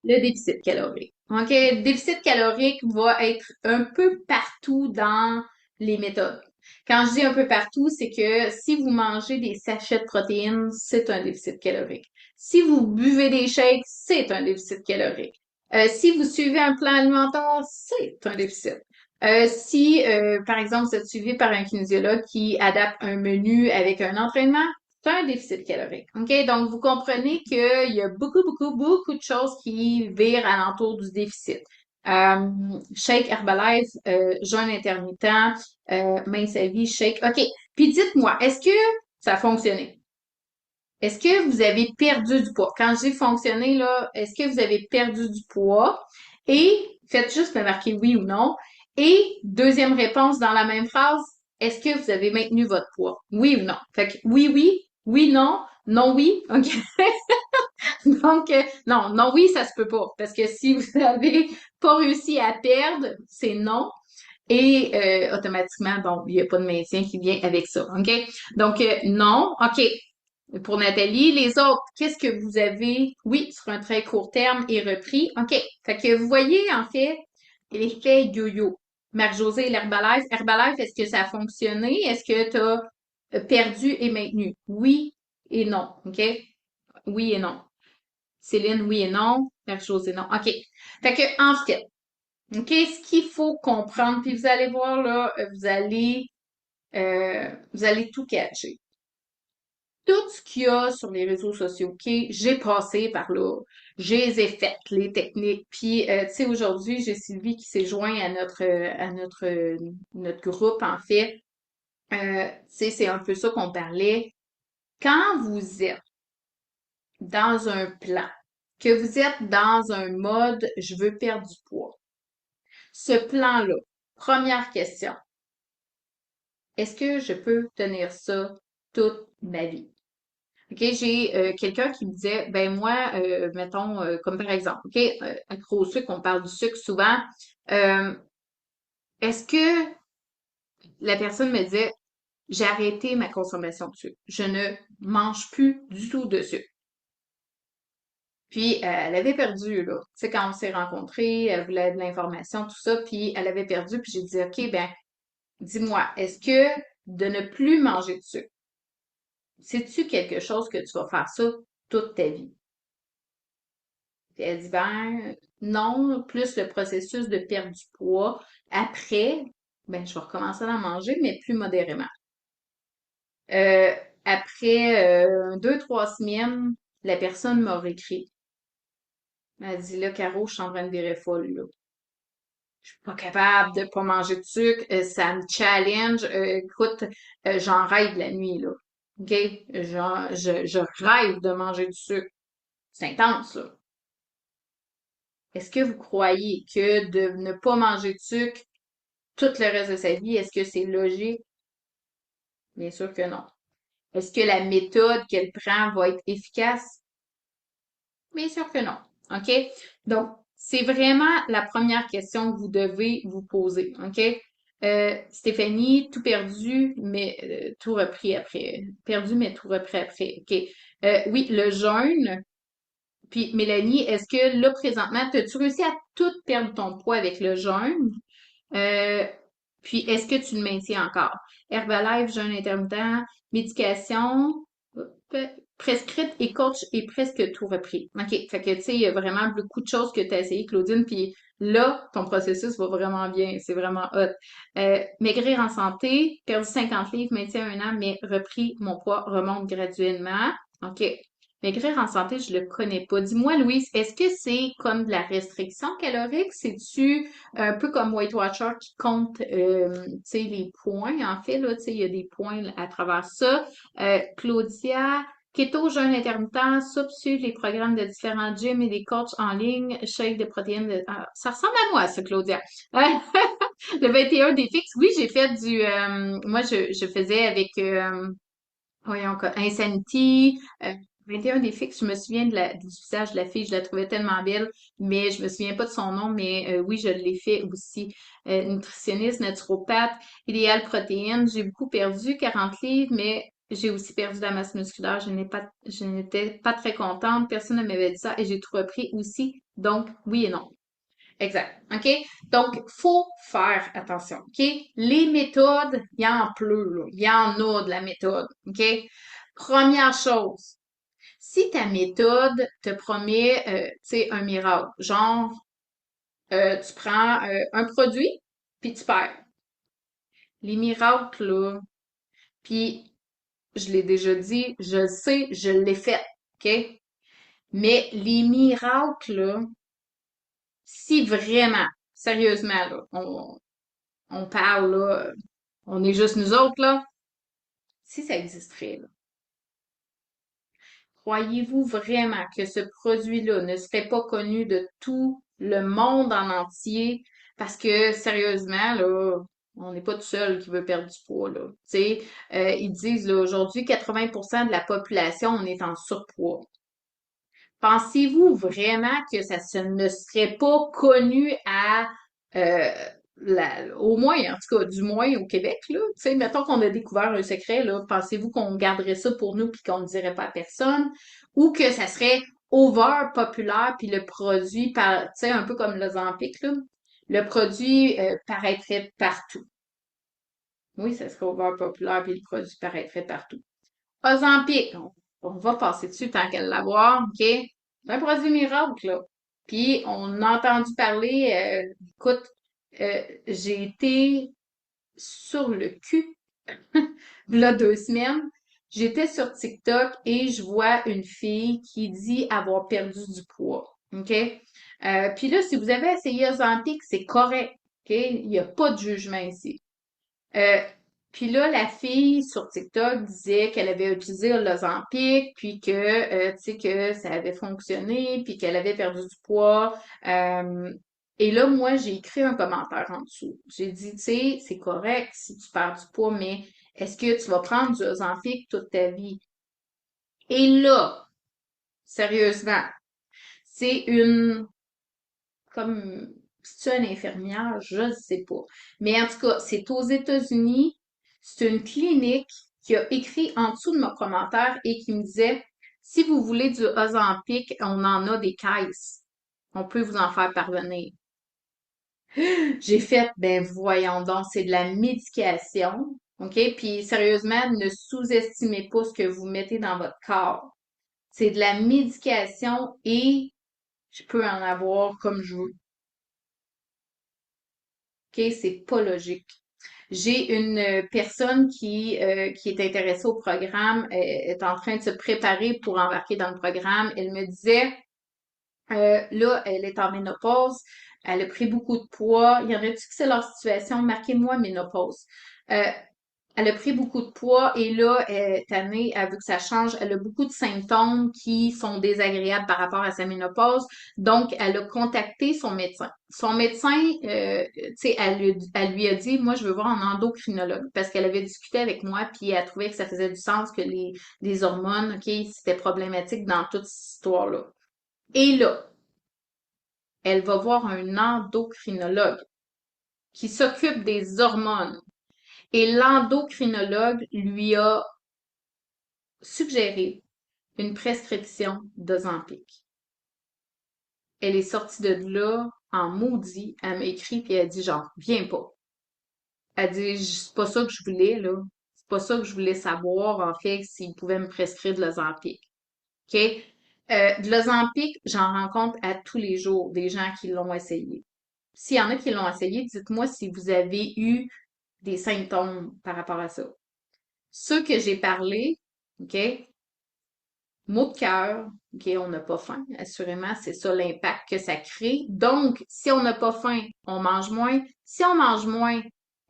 Le déficit calorique. OK, le déficit calorique va être un peu partout dans les méthodes. Quand je dis un peu partout, c'est que si vous mangez des sachets de protéines, c'est un déficit calorique. Si vous buvez des shakes, c'est un déficit calorique. Si vous suivez un plan alimentaire, c'est un déficit. Si, par exemple, vous êtes suivi par un kinésiologue qui adapte un menu avec un entraînement, c'est un déficit calorique. OK? Donc, vous comprenez qu'il y a beaucoup, beaucoup, beaucoup de choses qui virent alentour du déficit. Euh, Shake Herbalife, jeûne intermittent, mince à vie, shake. OK. Puis dites-moi, est-ce que ça a fonctionné? Est-ce que vous avez perdu du poids? Quand j'ai fonctionné, là, est-ce que vous avez perdu du poids? Et faites juste me marquer oui ou non. Et deuxième réponse dans la même phrase, est-ce que vous avez maintenu votre poids? Oui ou non? Fait que oui, oui, oui, non, non, oui. OK. Donc, non, non, oui, ça se peut pas. Parce que si vous avez pas réussi à perdre, c'est non. Et automatiquement, bon, il n'y a pas de maintien qui vient avec ça. OK? Donc, non. OK. Pour Nathalie, les autres, qu'est-ce que vous avez? Oui, sur un très court terme et repris. OK. Fait que vous voyez, en fait, l'effet yo-yo. Marc-Josée, l'Herbalife. Herbalife, est-ce que ça a fonctionné? Est-ce que tu as perdu et maintenu? Oui et non. OK? Oui et non. Céline, oui et non. Marc-Josée, non. OK. Fait que, en fait, OK, ce qu'il faut comprendre, puis vous allez voir là, vous allez tout catcher. Tout ce qu'il y a sur les réseaux sociaux, OK, j'ai passé par là, j'ai les ai faites, les techniques. Puis, tu sais, aujourd'hui, j'ai Sylvie qui s'est joint notre groupe, en fait. Tu sais, c'est un peu ça qu'on parlait. Quand vous êtes dans un plan, que vous êtes dans un mode je veux perdre du poids, ce plan-là, première question, est-ce que je peux tenir ça toute ma vie? OK, j'ai quelqu'un qui me disait, ben moi, mettons, comme par exemple, OK, accro au sucre, on parle du sucre souvent. Euh, Est-ce que la personne me disait, j'ai arrêté ma consommation de sucre. Je ne mange plus du tout de sucre. Puis, elle avait perdu, là. Tu sais, quand on s'est rencontrés, elle voulait de l'information, tout ça, puis elle avait perdu, puis j'ai dit, OK, ben, dis-moi, est-ce que de ne plus manger de sucre, c'est-tu quelque chose que tu vas faire ça toute ta vie? Puis elle dit, ben, non, plus le processus de perdre du poids. Après, ben, je vais recommencer à en manger, mais plus modérément. Euh, Après 2, 3 semaines, la personne m'a réécrit. Elle dit, là, Caro, je suis en train de virer folle, là. Je suis pas capable de pas manger de sucre, ça me challenge. Écoute, j'en rêve la nuit, là. OK? Je rêve de manger du sucre. C'est intense, là. Est-ce que vous croyez que de ne pas manger de sucre tout le reste de sa vie, est-ce que c'est logique? Bien sûr que non. Est-ce que la méthode qu'elle prend va être efficace? Bien sûr que non. OK? Donc, c'est vraiment la première question que vous devez vous poser. OK? Stéphanie, tout perdu, mais tout repris après. Perdu, mais tout repris après. OK. Oui, le jeûne. Puis, Mélanie, est-ce que là, présentement, as-tu réussi à tout perdre ton poids avec le jeûne? Euh, Puis, est-ce que tu le maintiens encore? Herbalife, jeûne intermittent, médication, prescrite et coach et presque tout repris. OK. Fait que, tu sais, il y a vraiment beaucoup de choses que tu as essayé, Claudine, puis là, ton processus va vraiment bien. C'est vraiment hot. Maigrir en santé, perdu 50 livres, maintien un an, mais repris, mon poids remonte graduellement. OK. Maigrir en santé, je le connais pas. Dis-moi, Louise, est-ce que c'est comme de la restriction calorique? C'est-tu un peu comme Weight Watcher qui compte, tu sais, les points, en fait, là, tu sais, il y a des points à travers ça. Claudia, keto, jeûne intermittent, soupe, suivre les programmes de différents gyms et des coachs en ligne, shake de protéines. Ça ressemble à moi, ça, Claudia. Le 21 des fixes, oui, j'ai fait moi, je faisais avec, voyons, Insanity, 21 des fixes, je me souviens du visage de la fille, je la trouvais tellement belle, mais je me souviens pas de son nom, mais oui, je l'ai fait aussi. Nutritionniste, naturopathe, idéal protéines, j'ai beaucoup perdu, 40 livres, mais J'ai aussi perdu de la masse musculaire. Je n'étais pas très contente. Personne ne m'avait dit ça et j'ai tout repris aussi. Donc, oui et non. Exact. OK? Donc, faut faire attention. OK? Les méthodes, il y en pleut, là. Il y en a de la méthode. OK? Première chose, si ta méthode te promet, tu sais, un miracle, genre, tu prends un produit, puis tu perds. Les miracles, là, puis je l'ai déjà dit, je le sais, je l'ai fait, OK? Mais les miracles, là, si vraiment, sérieusement, là, on parle, là, on est juste nous autres, là, si ça existerait, là, croyez-vous vraiment que ce produit-là ne serait pas connu de tout le monde en entier? Parce que, sérieusement, là, on n'est pas tout seul qui veut perdre du poids, là. Tu sais, ils disent, là, aujourd'hui, 80% de la population, on est en surpoids. Pensez-vous vraiment que ne serait pas connu à euh, au moins, en tout cas, du moins au Québec, là? Tu sais, mettons qu'on a découvert un secret, là, pensez-vous qu'on garderait ça pour nous puis qu'on ne dirait pas à personne? Ou que ça serait over populaire puis le produit tu sais, un peu comme l'Ozempic, là, le produit paraîtrait partout. Oui, ça serait over populaire puis le produit paraîtrait partout. Ozempic, on va passer dessus tant qu'elle l'avoir, OK? C'est un produit miracle, là. Puis, on a entendu parler, écoute, j'ai été sur le cul, là, 2 semaines. J'étais sur TikTok et je vois une fille qui dit avoir perdu du poids, OK? Puis là, si vous avez essayé Ozempic, c'est correct, OK? Il n'y a pas de jugement ici. Euh, Puis là, la fille sur TikTok disait qu'elle avait utilisé l'Ozempic, puis que, tu sais, que ça avait fonctionné, puis qu'elle avait perdu du poids. Euh, et là, moi, j'ai écrit un commentaire en dessous. J'ai dit, tu sais, c'est correct si tu perds du poids, mais est-ce que tu vas prendre du Ozempic toute ta vie? Et là, sérieusement, c'est comme, c'est une infirmière, je ne sais pas. Mais en tout cas, c'est aux États-Unis. C'est une clinique qui a écrit en dessous de mon commentaire et qui me disait, si vous voulez du Ozempic, on en a des caisses. On peut vous en faire parvenir. J'ai fait, ben voyons donc, c'est de la médication. OK? Puis sérieusement, ne sous-estimez pas ce que vous mettez dans votre corps. C'est de la médication et je peux en avoir comme je veux. OK? C'est pas logique. J'ai une personne qui est intéressée au programme, est en train de se préparer pour embarquer dans le programme. Elle me disait, là, elle est en ménopause, elle a pris beaucoup de poids. Il y en a-tu que c'est leur situation? Marquez-moi ménopause. Euh, Elle a pris beaucoup de poids et là, cette année, elle veut que ça change. Elle a beaucoup de symptômes qui sont désagréables par rapport à sa ménopause. Donc, elle a contacté son médecin. Son médecin, tu sais, elle lui a dit, moi, je veux voir un endocrinologue parce qu'elle avait discuté avec moi puis elle trouvait que ça faisait du sens que les hormones, OK, c'était problématique dans toute cette histoire-là. Et là, elle va voir un endocrinologue qui s'occupe des hormones. Et l'endocrinologue lui a suggéré une prescription d'Ozempic. Elle est sortie de là en maudit. Elle m'a écrit puis elle a dit genre, viens pas. Elle dit, c'est pas ça que je voulais, là. C'est pas ça que je voulais savoir, en fait, s'il pouvait me prescrire de l'Ozempic. OK? De l'Ozempic, j'en rencontre à tous les jours des gens qui l'ont essayé. S'il y en a qui l'ont essayé, dites-moi si vous avez eu des symptômes par rapport à ça. Ceux que j'ai parlé, OK? Maux de cœur, OK, on n'a pas faim. Assurément, c'est ça l'impact que ça crée. Donc, si on n'a pas faim, on mange moins. Si on mange moins,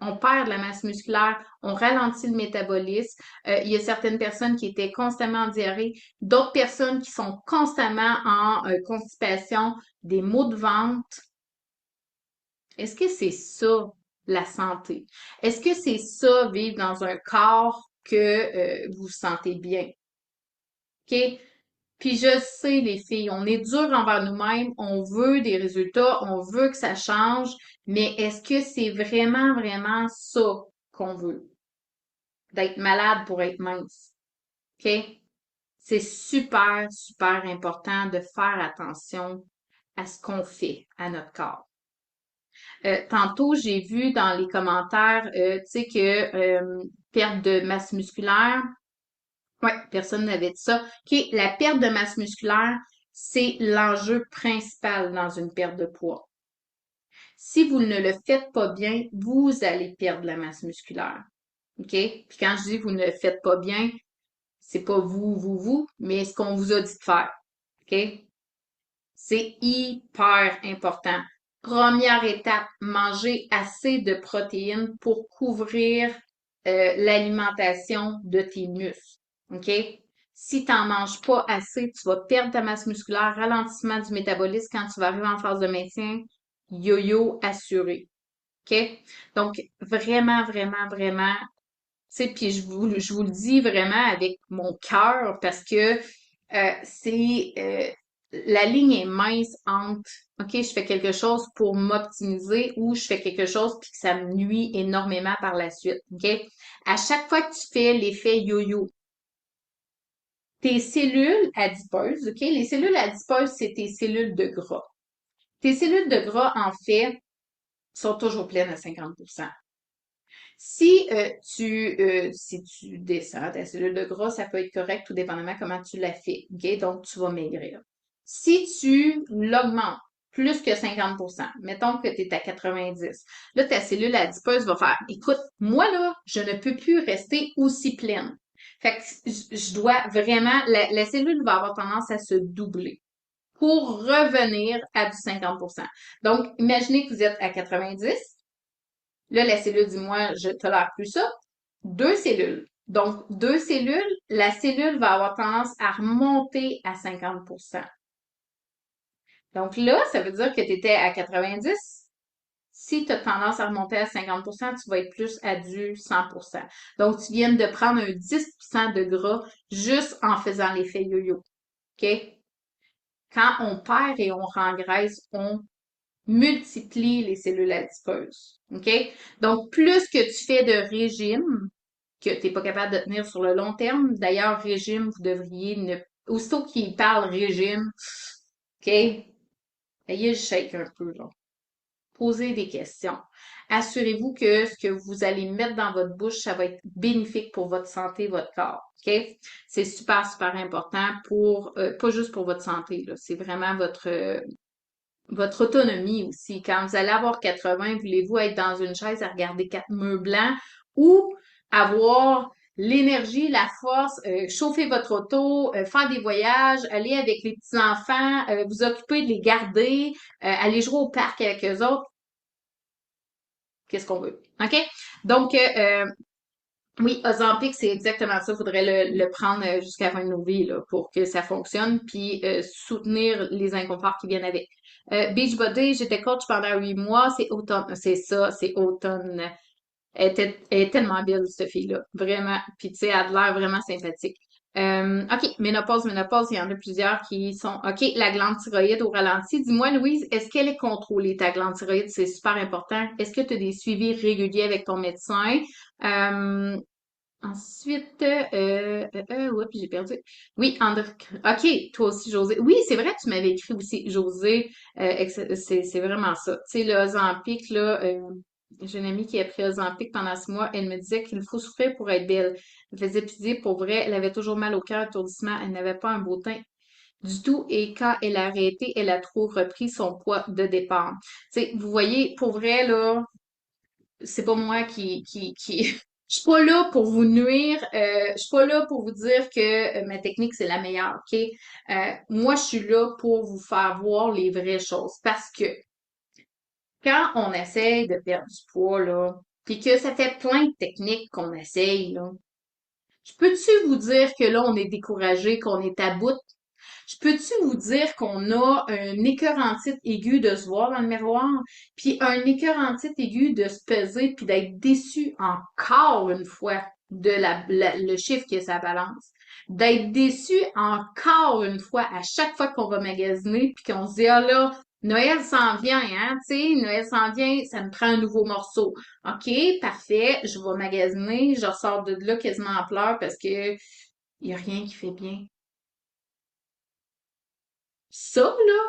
on perd de la masse musculaire, on ralentit le métabolisme. Il y a certaines personnes qui étaient constamment en diarrhée, d'autres personnes qui sont constamment en constipation, des maux de ventre. Est-ce que c'est ça la santé? Est-ce que c'est ça vivre dans un corps que vous vous sentez bien? OK? Puis je sais, les filles, on est dur envers nous-mêmes, on veut des résultats, on veut que ça change, mais est-ce que c'est vraiment, vraiment ça qu'on veut? D'être malade pour être mince? OK? C'est super, super important de faire attention à ce qu'on fait à notre corps. Tantôt, j'ai vu dans les commentaires, tu sais, que perte de masse musculaire, ouais, personne n'avait dit ça. OK, la perte de masse musculaire, c'est l'enjeu principal dans une perte de poids. Si vous ne le faites pas bien, vous allez perdre la masse musculaire. OK? Puis quand je dis vous ne le faites pas bien, c'est pas vous, mais ce qu'on vous a dit de faire. OK? C'est hyper important. Première étape, manger assez de protéines pour couvrir l'alimentation de tes muscles. OK? Si tu n'en manges pas assez, tu vas perdre ta masse musculaire, ralentissement du métabolisme quand tu vas arriver en phase de maintien, yo-yo assuré. OK? Donc, vraiment, vraiment, vraiment, tu sais, puis je vous le dis vraiment avec mon cœur parce que c'est la ligne est mince entre OK, je fais quelque chose pour m'optimiser ou je fais quelque chose puis que ça me nuit énormément par la suite. OK? À chaque fois que tu fais l'effet yo-yo, tes cellules adipeuses, OK? Les cellules adipeuses, c'est tes cellules de gras. Tes cellules de gras, en fait, sont toujours pleines à 50%. Si tu descends ta cellule de gras, ça peut être correct tout dépendamment comment tu la fais. OK? Donc, tu vas maigrir. Si tu l'augmentes plus que 50%, mettons que tu es à 90, là, ta cellule adipeuse va faire, écoute, moi, là, je ne peux plus rester aussi pleine. Fait que je dois vraiment, la cellule va avoir tendance à se doubler pour revenir à du 50%. Donc, imaginez que vous êtes à 90. Là, la cellule dit, moi, je tolère plus ça. Deux cellules. Donc, deux cellules, la cellule va avoir tendance à remonter à 50%. Donc là, ça veut dire que tu étais à 90. Si tu as tendance à remonter à 50%, tu vas être plus à du 100%. Donc, tu viens de prendre un 10% de gras juste en faisant l'effet yo-yo. OK? Quand on perd et on rengraisse, on multiplie les cellules adipeuses. OK? Donc, plus que tu fais de régime, que tu n'es pas capable de tenir sur le long terme, d'ailleurs, régime, vous devriez ne... Aussitôt qu'il parle régime, OK? Ayez le shake un peu, là. Posez des questions. Assurez-vous que ce que vous allez mettre dans votre bouche, ça va être bénéfique pour votre santé, votre corps. OK? C'est super, super important pour, pas juste pour votre santé, là. C'est vraiment votre autonomie aussi. Quand vous allez avoir 80, voulez-vous être dans une chaise à regarder quatre murs blancs ou avoir l'énergie, la force, chauffer votre auto, faire des voyages, aller avec les petits-enfants, vous occuper de les garder, aller jouer au parc avec eux autres? Qu'est-ce qu'on veut? OK? Donc, oui, Ozempic, c'est exactement ça. Il faudrait le prendre jusqu'à la fin de nos vies là, pour que ça fonctionne, puis soutenir les inconforts qui viennent avec. Beachbody, j'étais coach pendant 8 mois. C'est automne. C'est ça, c'est automne. Elle est tellement belle, cette fille-là. Vraiment. Puis, tu sais, elle a l'air vraiment sympathique. OK, ménopause, il y en a plusieurs qui sont... OK, la glande thyroïde au ralenti. Dis-moi, Louise, est-ce qu'elle est contrôlée, ta glande thyroïde? C'est super important. Est-ce que tu as des suivis réguliers avec ton médecin? Euh, Ensuite, oups, j'ai perdu. Oui, André. OK, toi aussi, José. Oui, c'est vrai, tu m'avais écrit aussi, José. C'est vraiment ça. Tu sais, le Ozempic, là, j'ai une amie qui a pris Ozempic pendant 6 mois. Elle me disait qu'il faut souffrir pour être belle. Elle faisait pitié pour vrai. Elle avait toujours mal au cœur, étourdissement. Elle n'avait pas un beau teint du tout. Et quand elle a arrêté, elle a trop repris son poids de départ. Tu sais, vous voyez, pour vrai, là, c'est pas moi qui... Je suis pas là pour vous nuire, je suis pas là pour vous dire que ma technique c'est la meilleure, OK? Moi, je suis là pour vous faire voir les vraies choses parce que quand on essaye de perdre du poids, là, puis que ça fait plein de techniques qu'on essaye, là, je peux-tu vous dire que là, on est découragé, qu'on est à bout? Je peux-tu vous dire qu'on a un écœurantite aigu de se voir dans le miroir, puis un écœurantite aigu de se peser, puis d'être déçu encore une fois de le chiffre qui est sa balance. D'être déçu encore une fois à chaque fois qu'on va magasiner, puis qu'on se dit, ah là, Noël s'en vient, hein, tu sais, Noël s'en vient, ça me prend un nouveau morceau. OK, parfait, je vais magasiner, je ressors de là quasiment en pleurs parce que il n'y a rien qui fait bien. Ça, là,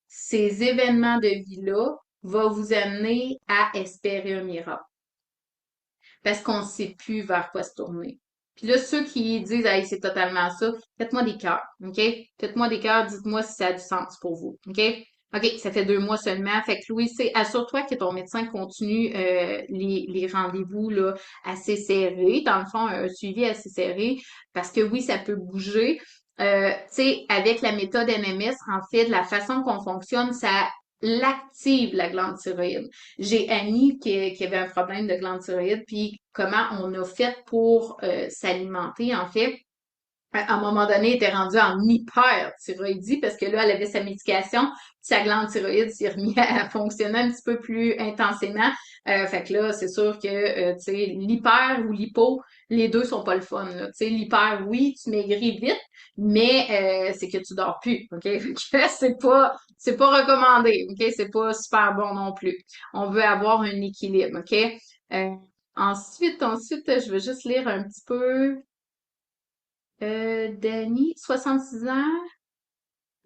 ces événements de vie-là vont vous amener à espérer un miracle. Parce qu'on ne sait plus vers quoi se tourner. Puis là, ceux qui disent, hey, c'est totalement ça, faites-moi des cœurs, OK? Faites-moi des cœurs, dites-moi si ça a du sens pour vous, OK? OK, ça fait 2 mois seulement. Fait que Louis, assure-toi que ton médecin continue les rendez-vous là, assez serrés, dans le fond, un suivi assez serré, parce que oui, ça peut bouger. Tu sais, avec la méthode NMS, en fait, la façon qu'on fonctionne, ça l'active la glande thyroïde. J'ai Annie qui avait un problème de glande thyroïde, puis comment on a fait pour s'alimenter, en fait. À un moment donné, elle était rendue en hyperthyroïdie parce que là, elle avait sa médication, puis sa glande thyroïde s'est remise à fonctionner un petit peu plus intensément. Fait que là, c'est sûr que, tu sais, l'hyper ou l'hypo, les deux sont pas le fun, là. Tu sais, l'hyper, oui, tu maigris vite, mais c'est que tu dors plus, OK? Fait que c'est pas recommandé, OK? C'est pas super bon non plus. On veut avoir un équilibre, OK? Euh, ensuite, je vais juste lire un petit peu. Dani, 6 ans.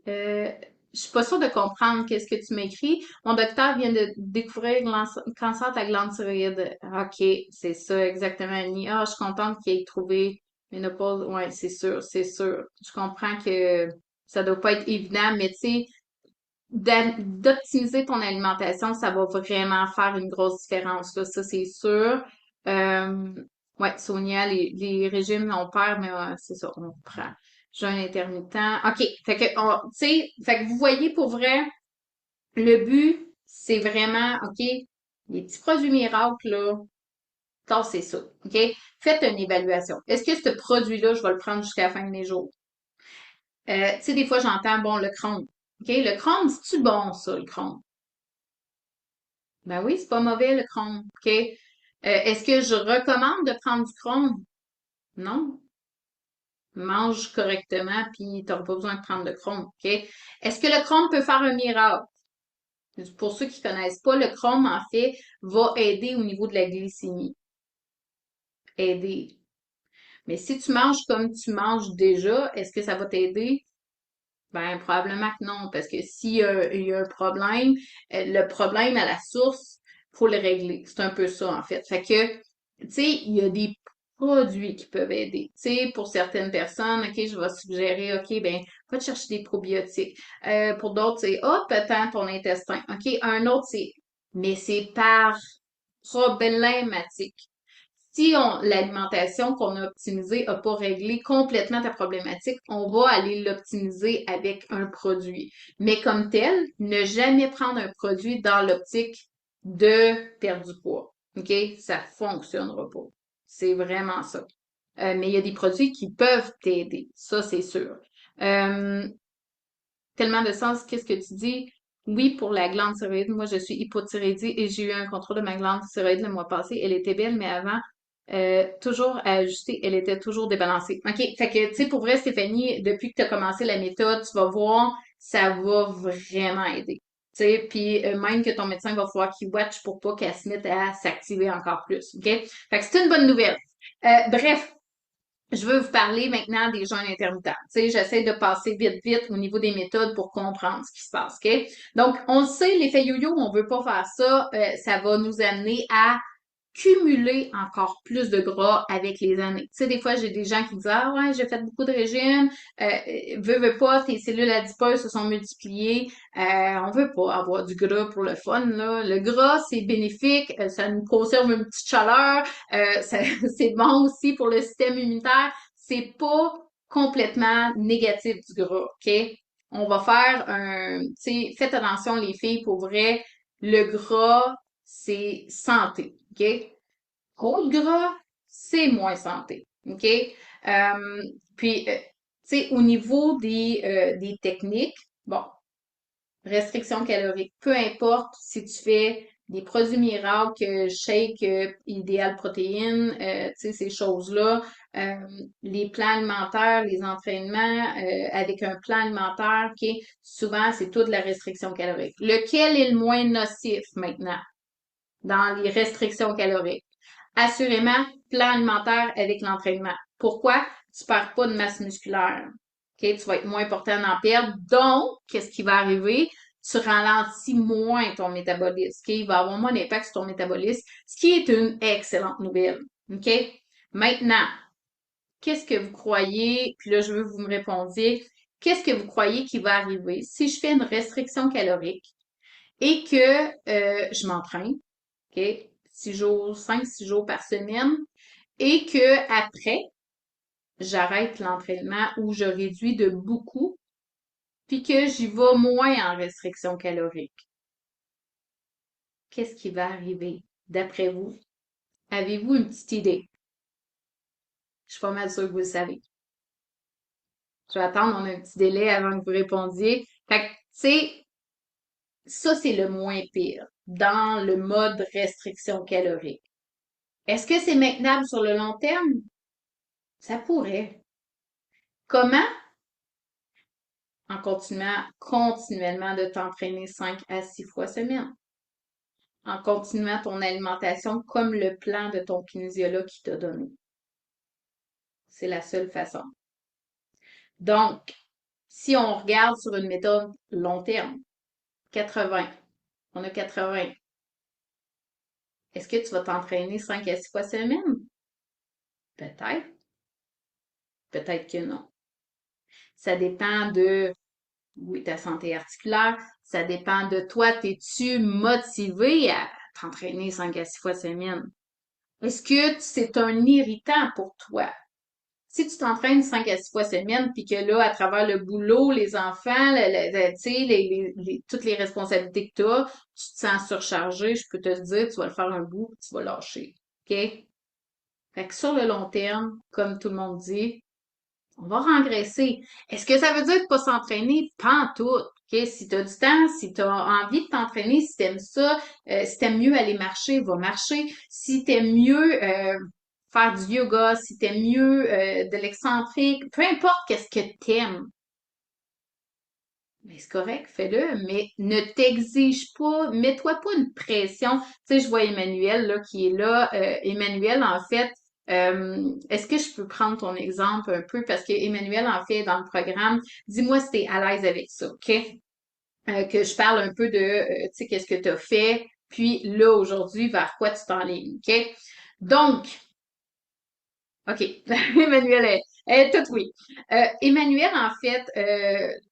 Je suis pas sûre de comprendre qu'est-ce que tu m'écris. Mon docteur vient de découvrir le cancer de la glande thyroïde. OK, c'est ça, exactement, Annie. Ah, je suis contente qu'il ait trouvé ménopause. Ouais, c'est sûr, c'est sûr. Je comprends que ça doit pas être évident, mais tu sais, d'optimiser ton alimentation, ça va vraiment faire une grosse différence, là. Ça, c'est sûr. Euh, ouais, Sonia, les régimes, on perd, mais c'est ça, on prend. Jeûne intermittent. OK. Fait que, tu sais, fait que vous voyez pour vrai, le but, c'est vraiment, OK, les petits produits miracles, là, c'est ça. OK? Faites une évaluation. Est-ce que ce produit-là, je vais le prendre jusqu'à la fin de mes jours? Tu sais, des fois, j'entends, bon, le Crohn. OK? Le Crohn, c'est-tu bon, ça, le Crohn? Ben oui, c'est pas mauvais, le Crohn. OK? Est-ce que je recommande de prendre du Crohn? Non. Mange correctement, puis t'auras pas besoin de prendre de Crohn. OK? Est-ce que le Crohn peut faire un miracle? Pour ceux qui connaissent pas, le Crohn, en fait, va aider au niveau de la glycémie. Aider. Mais si tu manges comme tu manges déjà, est-ce que ça va t'aider? Ben, probablement que non, parce que s'il y a un problème, le problème à la source, faut le régler. C'est un peu ça, en fait. Fait que, tu sais, il y a des produits qui peuvent aider. Tu sais, pour certaines personnes, OK, je vais suggérer, OK, ben, va te chercher des probiotiques. Pour d'autres, c'est, hop, attends ton intestin. OK, un autre, c'est, mais c'est par problématique. Si l'alimentation qu'on a optimisée n'a pas réglé complètement ta problématique, on va aller l'optimiser avec un produit. Mais comme tel, ne jamais prendre un produit dans l'optique de perdre du poids. OK? Ça fonctionnera pas. C'est vraiment ça. Mais il y a des produits qui peuvent t'aider. Ça, c'est sûr. Euh, tellement de sens, qu'est-ce que tu dis? Oui, pour la glande thyroïde, moi je suis hypothyroïdie et j'ai eu un contrôle de ma glande thyroïde le mois passé. Elle était belle, mais avant, toujours à ajuster, elle était toujours débalancée. OK, fait que, tu sais, pour vrai, Stéphanie, depuis que tu as commencé la méthode, tu vas voir, ça va vraiment aider. Tu sais, puis même que ton médecin va falloir qu'il watch pour pas qu'elle se mette à s'activer encore plus. OK? Fait que c'est une bonne nouvelle. Bref, je veux vous parler maintenant des jeûnes intermittents. Tu sais, j'essaie de passer vite, vite au niveau des méthodes pour comprendre ce qui se passe, OK? Donc, on le sait, l'effet yo-yo, on veut pas faire ça. Ça va nous amener à cumuler encore plus de gras avec les années. Tu sais, des fois, j'ai des gens qui disent, ah ouais, j'ai fait beaucoup de régimes, veux pas, tes cellules adipeuses se sont multipliées, on veut pas avoir du gras pour le fun, là. Le gras, c'est bénéfique, ça nous conserve une petite chaleur, c'est bon aussi pour le système immunitaire, c'est pas complètement négatif du gras, OK? On va faire tu sais, faites attention les filles, pour vrai, le gras, c'est santé, OK? Trop de gras, c'est moins santé, OK? Puis, tu sais, au niveau des techniques, bon, restriction calorique, peu importe si tu fais des produits miracles, shake, idéal protéines, tu sais, ces choses-là, euh, les plans alimentaires, les entraînements, avec un plan alimentaire, OK, souvent, c'est tout de la restriction calorique. Lequel est le moins nocif maintenant dans les restrictions caloriques? Assurément, plan alimentaire avec l'entraînement. Pourquoi? tu perds pas de masse musculaire. OK? Tu vas être moins porté à en perdre. Donc, qu'est-ce qui va arriver? Tu ralentis moins ton métabolisme. OK? Il va avoir moins d'impact sur ton métabolisme, ce qui est une excellente nouvelle. OK? Maintenant, qu'est-ce que vous croyez? Puis là, je veux que vous me répondiez. Qu'est-ce que vous croyez qui va arriver si je fais une restriction calorique et que je m'entraîne, OK? 6 jours, 5, 6 jours par semaine, et que après, j'arrête l'entraînement ou je réduis de beaucoup, puis que j'y vais moins en restriction calorique. Qu'est-ce qui va arriver d'après vous? Avez-vous une petite idée? Je suis pas mal sûre que vous le savez. Je vais attendre, on a un petit délai avant que vous répondiez. Fait que, tu sais, ça, c'est le moins pire dans le mode restriction calorique. Est-ce que c'est maintenable sur le long terme? Ça pourrait. Comment? En continuant continuellement de t'entraîner 5 à 6 fois semaine. En continuant ton alimentation comme le plan de ton kinésiologue qui t'a donné. C'est la seule façon. Donc, si on regarde sur une méthode long terme, 80, on a 80. Est-ce que tu vas t'entraîner 5 à 6 fois semaine? Peut-être. Peut-être que non. Ça dépend de, oui, ta santé articulaire. Ça dépend de toi. T'es-tu motivé à t'entraîner 5 à 6 fois semaine? Est-ce que c'est un irritant pour toi? Si tu t'entraînes 5 à 6 fois semaine, puis que là, à travers le boulot, les enfants, tu sais, toutes les responsabilités que tu as, tu te sens surchargé, je peux te le dire, tu vas le faire un bout, tu vas lâcher. OK? Fait que sur le long terme, comme tout le monde dit, on va rengraisser. Est-ce que ça veut dire de pas s'entraîner? Pas en tout. OK? Si tu as du temps, si tu as envie de t'entraîner, si t'aimes ça, si t'aimes mieux aller marcher, va marcher. Si t'aimes mieux faire du yoga, si t'aimes mieux de l'excentrique, peu importe qu'est-ce que t'aimes. Mais c'est correct, fais-le, mais ne t'exige pas, mets-toi pas une pression. Tu sais, je vois Emmanuel là, qui est là. Emmanuel, en fait, est-ce que je peux prendre ton exemple un peu? Parce que Emmanuel, en fait, dans le programme, dis-moi si tu es à l'aise avec ça, OK? Que je parle un peu de, tu sais, qu'est-ce que tu as fait, puis là, aujourd'hui, vers quoi tu t'enlignes, OK? Donc, OK. Emmanuel est tout oui. Emmanuel, en fait,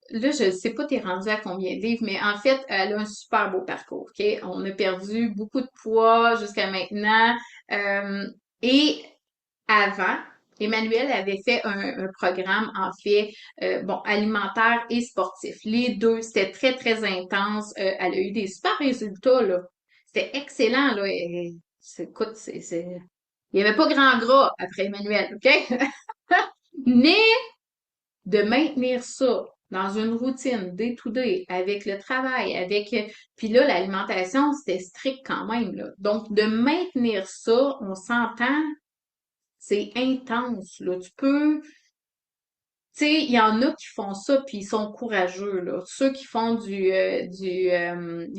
là, je sais pas t'es rendu à combien de livres, mais en fait, elle a un super beau parcours, OK? On a perdu beaucoup de poids jusqu'à maintenant. Euh, et avant, Emmanuel avait fait un programme, en fait, bon, alimentaire et sportif. Les deux, c'était très, très intense. Elle a eu des super résultats, là. C'était excellent, là. Écoute, il n'y avait pas grand gras après Emmanuel, OK? Mais de maintenir ça dans une routine day-to-day, avec le travail, avec... Puis là, l'alimentation, c'était strict quand même, là. Donc, de maintenir ça, on s'entend, c'est intense, là. Tu peux... Tu sais, il y en a qui font ça, puis ils sont courageux, là. Ceux qui font du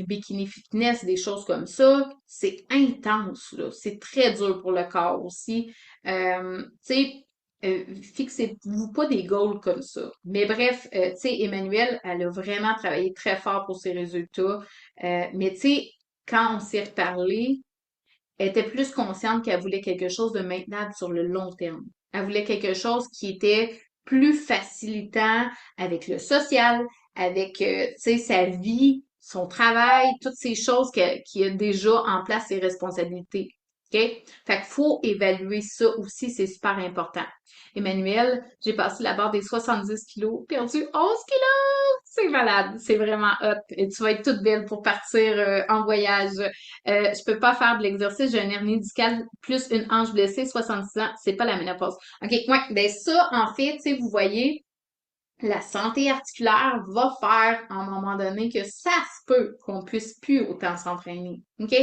bikini fitness, des choses comme ça, c'est intense, là. C'est très dur pour le corps aussi. Tu sais, fixez-vous pas des goals comme ça. Mais bref, tu sais, Emmanuelle, elle a vraiment travaillé très fort pour ses résultats. Mais tu sais, quand on s'est reparlé, elle était plus consciente qu'elle voulait quelque chose de maintenable sur le long terme. Elle voulait quelque chose qui était plus facilitant avec le social, avec, tu sais, sa vie, son travail, toutes ces choses qui a déjà en place ses responsabilités. OK? Fait qu'il faut évaluer ça aussi, c'est super important. Emmanuel, j'ai passé la barre des 70 kilos, perdu 11 kilos! C'est malade, c'est vraiment hot. Et tu vas être toute belle pour partir en voyage. Je peux pas faire de l'exercice, j'ai un hernie discale plus une hanche blessée, 66 ans, c'est pas la ménopause. OK, ouais, ben ça, en fait, tu sais, vous voyez, la santé articulaire va faire à un moment donné que ça se peut qu'on puisse plus autant s'entraîner. OK?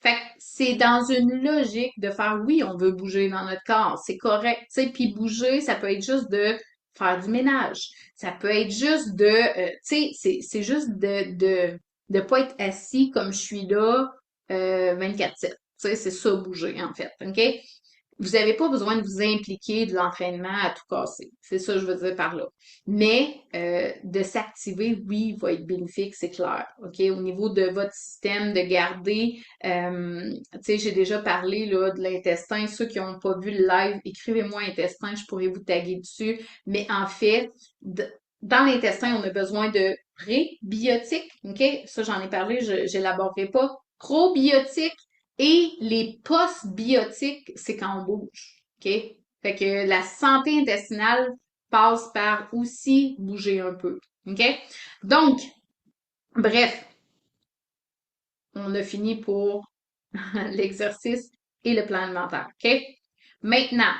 Fait que c'est dans une logique de faire oui, on veut bouger dans notre corps, c'est correct, tu sais, puis bouger, ça peut être juste de faire du ménage. Ça peut être juste de tu sais, c'est juste de pas être assis comme je suis là 24/7. Tu sais, c'est ça bouger en fait, OK? Vous n'avez pas besoin de vous impliquer de l'entraînement à tout casser. C'est ça que je veux dire par là. Mais de s'activer, oui, va être bénéfique, c'est clair. OK? Au niveau de votre système, de garder, tu sais, j'ai déjà parlé là, de l'intestin. Ceux qui n'ont pas vu le live, écrivez-moi intestin, je pourrais vous taguer dessus. Mais en fait, dans l'intestin, on a besoin de prébiotiques. OK? Ça, j'en ai parlé, je n'élaborerai pas. Probiotiques et les postbiotiques, c'est quand on bouge. OK? Fait que la santé intestinale passe par aussi bouger un peu. OK? Donc, bref, on a fini pour l'exercice et le plan alimentaire. OK? Maintenant,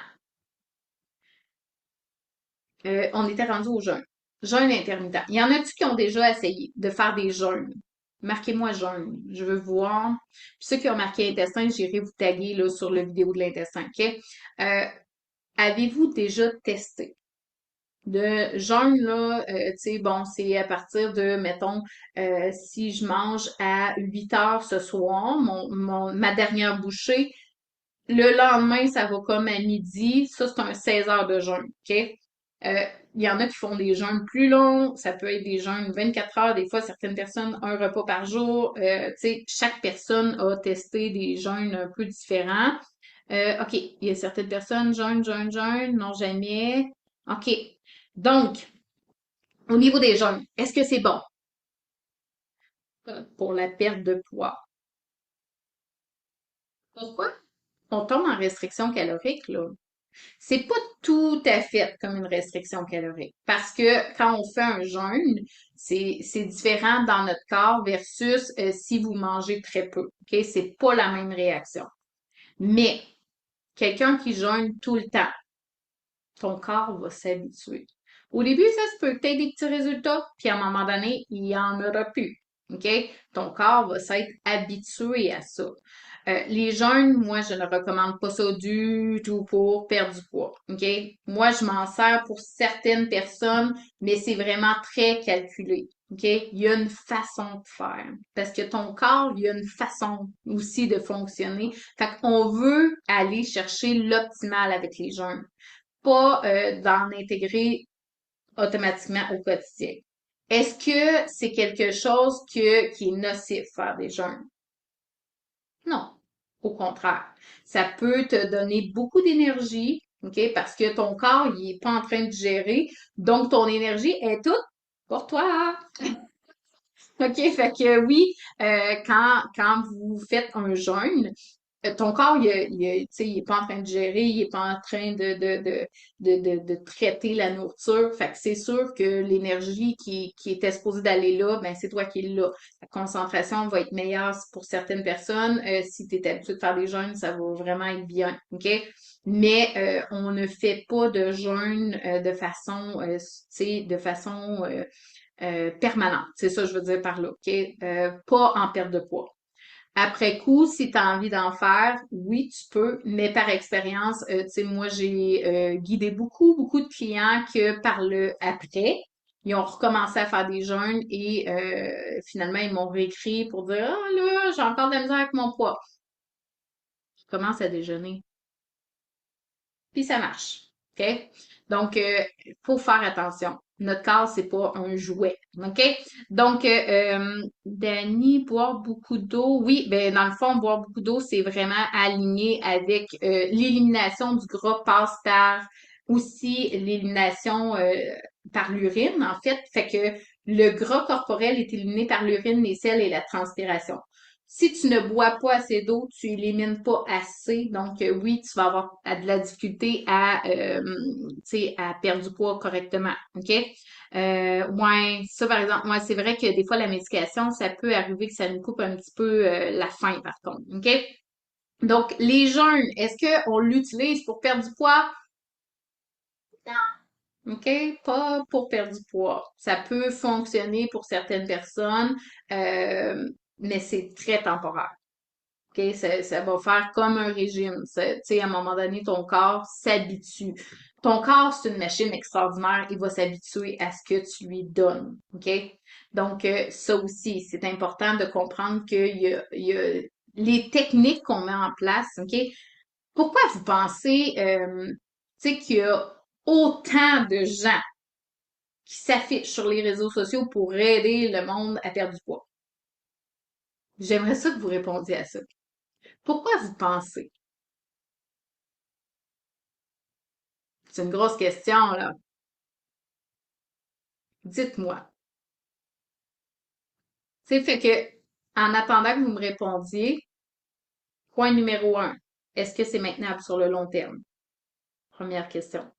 on était rendu au jeûne. Jeûne intermittent. Il y en a-tu qui ont déjà essayé de faire des jeûnes? Marquez-moi jeûne. Je veux voir. Puis ceux qui ont marqué intestin, j'irai vous taguer là, sur la vidéo de l'intestin. OK? Euh, Avez-vous déjà testé? De jeûne, là, tu sais, bon, c'est à partir de, mettons, si je mange à 8 heures ce soir, ma dernière bouchée, le lendemain, ça va comme à midi. Ça, c'est un 16 heures de jeûne, OK? Euh, il y en a qui font des jeûnes plus longs. Ça peut être des jeûnes 24 heures. Des fois, certaines personnes, un repas par jour. Tu sais, chaque personne a testé des jeûnes un peu différents. OK, il y a certaines personnes, jeûne, non jamais. OK. Donc, au niveau des jeûnes, est-ce que c'est bon pour la perte de poids? Pourquoi? On tombe en restriction calorique, là. C'est pas tout à fait comme une restriction calorique parce que quand on fait un jeûne, c'est différent dans notre corps versus si vous mangez très peu. OK? C'est pas la même réaction. Mais quelqu'un qui jeûne tout le temps, ton corps va s'habituer. Au début, ça se peut que tu aies des petits résultats, puis à un moment donné, il n'y en aura plus. OK? Ton corps va s'être habitué à ça. Les jeûnes, moi, je ne recommande pas ça du tout pour perdre du poids. OK? Moi, je m'en sers pour certaines personnes, mais c'est vraiment très calculé. OK? Il y a une façon de faire. Parce que ton corps, il y a une façon aussi de fonctionner. Fait qu'on veut aller chercher l'optimal avec les jeûnes, pas d'en intégrer automatiquement au quotidien. Est-ce que c'est quelque chose qui est nocif faire des jeûnes? Non. Au contraire. Ça peut te donner beaucoup d'énergie, OK? Parce que ton corps, il est pas en train de gérer. Donc, ton énergie est toute pour toi. OK? Fait que oui, quand vous faites un jeûne, ton corps, tu sais, il est pas en train de gérer, il est pas en train de traiter la nourriture. Fait que c'est sûr que l'énergie qui était supposée d'aller là, ben c'est toi qui l'as. La concentration va être meilleure pour certaines personnes. Si tu es habitué de faire des jeûnes, ça va vraiment être bien. OK? Mais on ne fait pas de jeûne de façon, tu sais, de façon permanente. C'est ça que je veux dire par là. OK? Pas en perte de poids. Après coup, si tu as envie d'en faire, oui, tu peux, mais par expérience, tu sais, moi, j'ai guidé beaucoup de clients que par le après, ils ont recommencé à faire des jeûnes et finalement, ils m'ont réécrit pour dire, ah là, j'ai encore de la misère avec mon poids. Je commence à déjeuner. Puis ça marche. OK? Donc, il faut faire attention. Notre corps, c'est pas un jouet. OK? Donc, Dani, boire beaucoup d'eau. Oui, ben dans le fond, boire beaucoup d'eau, c'est vraiment aligné avec l'élimination du gras passe par aussi l'élimination par l'urine, en fait. Fait que le gras corporel est éliminé par l'urine, les selles et la transpiration. Si tu ne bois pas assez d'eau, tu élimines pas assez. Donc, oui, tu vas avoir de la difficulté tu sais, à perdre du poids correctement. OK? Ouais, ça, par exemple, ouais, c'est vrai que des fois, la médication, ça peut arriver que ça nous coupe un petit peu la faim, par contre. OK? Donc, les jeûnes, est-ce qu'on l'utilise pour perdre du poids? OK? Pas pour perdre du poids. Ça peut fonctionner pour certaines personnes, mais c'est très temporaire. OK? Ça va faire comme un régime. Tu sais, à un moment donné, ton corps s'habitue. Ton corps, c'est une machine extraordinaire. Il va s'habituer à ce que tu lui donnes. OK? Donc, ça aussi, c'est important de comprendre qu'il y a les techniques qu'on met en place, OK? Pourquoi vous pensez, tu sais, qu'il y a autant de gens qui s'affichent sur les réseaux sociaux pour aider le monde à perdre du poids? J'aimerais ça que vous répondiez à ça. Pourquoi vous pensez? C'est une grosse question, là. Dites-moi. C'est fait que, en attendant que vous me répondiez, point numéro un, est-ce que c'est maintenable sur le long terme? Première question.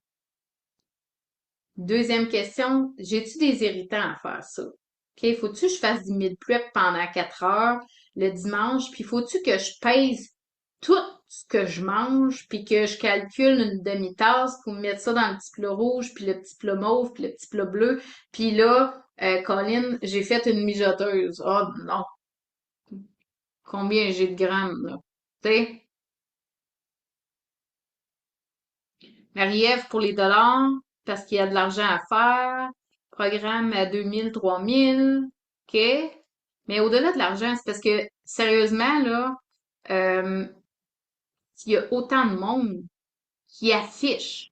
Deuxième question, j'ai-tu des irritants à faire ça? OK, faut-tu que je fasse du meal prep pendant 4 heures le dimanche, puis faut-tu que je pèse tout ce que je mange, puis que je calcule une demi-tasse pour mettre ça dans le petit plat rouge, puis le petit plat mauve, puis le petit plat bleu, puis là, Colin, j'ai fait une mijoteuse. Oh non, combien j'ai de grammes, là? Tu sais, Marie-Ève pour les dollars, parce qu'il y a de l'argent à faire. Programme à 2000, 3000. OK? Mais au-delà de l'argent, c'est parce que, sérieusement, là, euh, s'il y a autant de monde qui affiche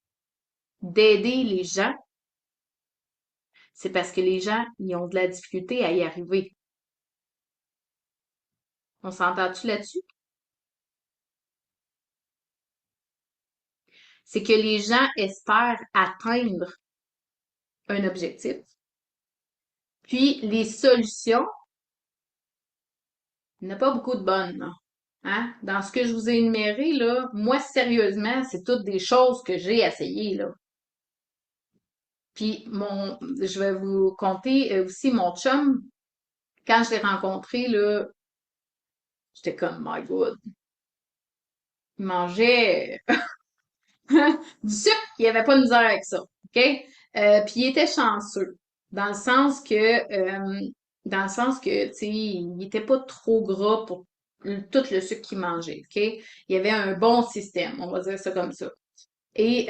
d'aider les gens, c'est parce que les gens, ils ont de la difficulté à y arriver. On s'entend-tu là-dessus? C'est que les gens espèrent atteindre un objectif. Puis, les solutions, il n'y en a pas beaucoup de bonnes, là. Hein? Dans ce que je vous ai énuméré, là, moi, sérieusement, c'est toutes des choses que j'ai essayées, là. Puis je vais vous conter aussi mon chum. Quand je l'ai rencontré, là, j'étais comme, my God. Il mangeait du sucre, il avait pas de misère avec ça. OK? Puis il était chanceux. Dans le sens que, tu sais, il était pas trop gras pour tout le sucre qu'il mangeait. OK? Il y avait un bon système, on va dire ça comme ça. Et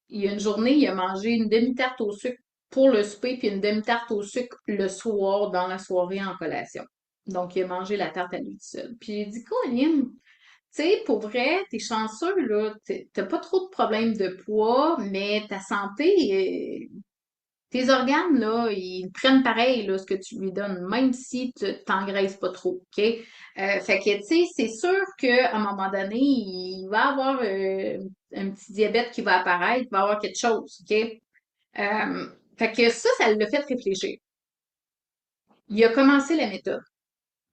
il y a une journée, il a mangé une demi-tarte au sucre pour le souper, puis une demi-tarte au sucre le soir, dans la soirée en collation. Donc, il a mangé la tarte à lui tout seul. Puis j'ai dit, Colin, tu sais, pour vrai, t'es chanceux, là. T'as pas trop de problèmes de poids, mais ta santé, tes organes, là, ils prennent pareil, là, ce que tu lui donnes, même si tu t'engraisses pas trop, OK? Fait que, tu sais, c'est sûr qu'à un moment donné, il va avoir un petit diabète qui va apparaître, il va avoir quelque chose, OK? Fait que ça l'a fait réfléchir. Il a commencé la méthode.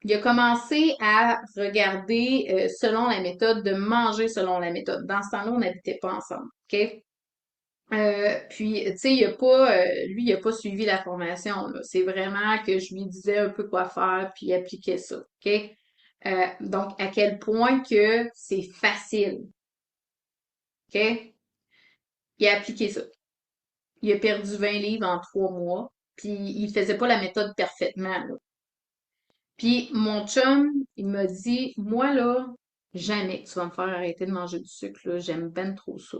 Il a commencé à regarder selon la méthode, de manger selon la méthode. Dans ce temps-là, on n'habitait pas ensemble, OK? Puis, tu sais, lui, il a pas suivi la formation, là. C'est vraiment que je lui disais un peu quoi faire, puis il appliquait ça, OK? Donc, à quel point que c'est facile, OK? Il a appliqué ça. Il a perdu 20 livres en 3 mois, puis il faisait pas la méthode parfaitement, là. Puis mon chum, il m'a dit, moi là, jamais tu vas me faire arrêter de manger du sucre, là, j'aime ben trop ça.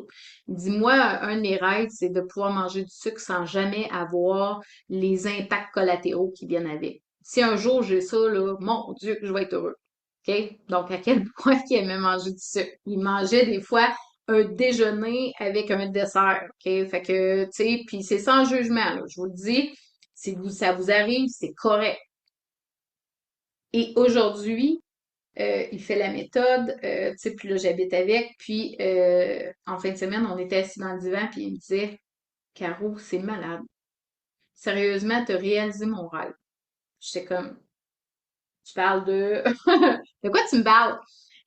Il dit, moi, un de mes rêves, c'est de pouvoir manger du sucre sans jamais avoir les impacts collatéraux qui viennent avec. Si un jour j'ai ça, là, mon Dieu, que je vais être heureux. OK? Donc, à quel point qu'il aimait manger du sucre. Il mangeait des fois un déjeuner avec un dessert. OK? Fait que, tu sais, puis c'est sans jugement, là. Je vous le dis, si ça vous arrive, c'est correct. Et aujourd'hui, il fait la méthode, tu sais, puis là, j'habite avec, puis en fin de semaine, on était assis dans le divan, puis il me disait, Caro, c'est malade. Sérieusement, t'as réalisé mon rêve. J'étais comme, tu parles de... De quoi tu me parles?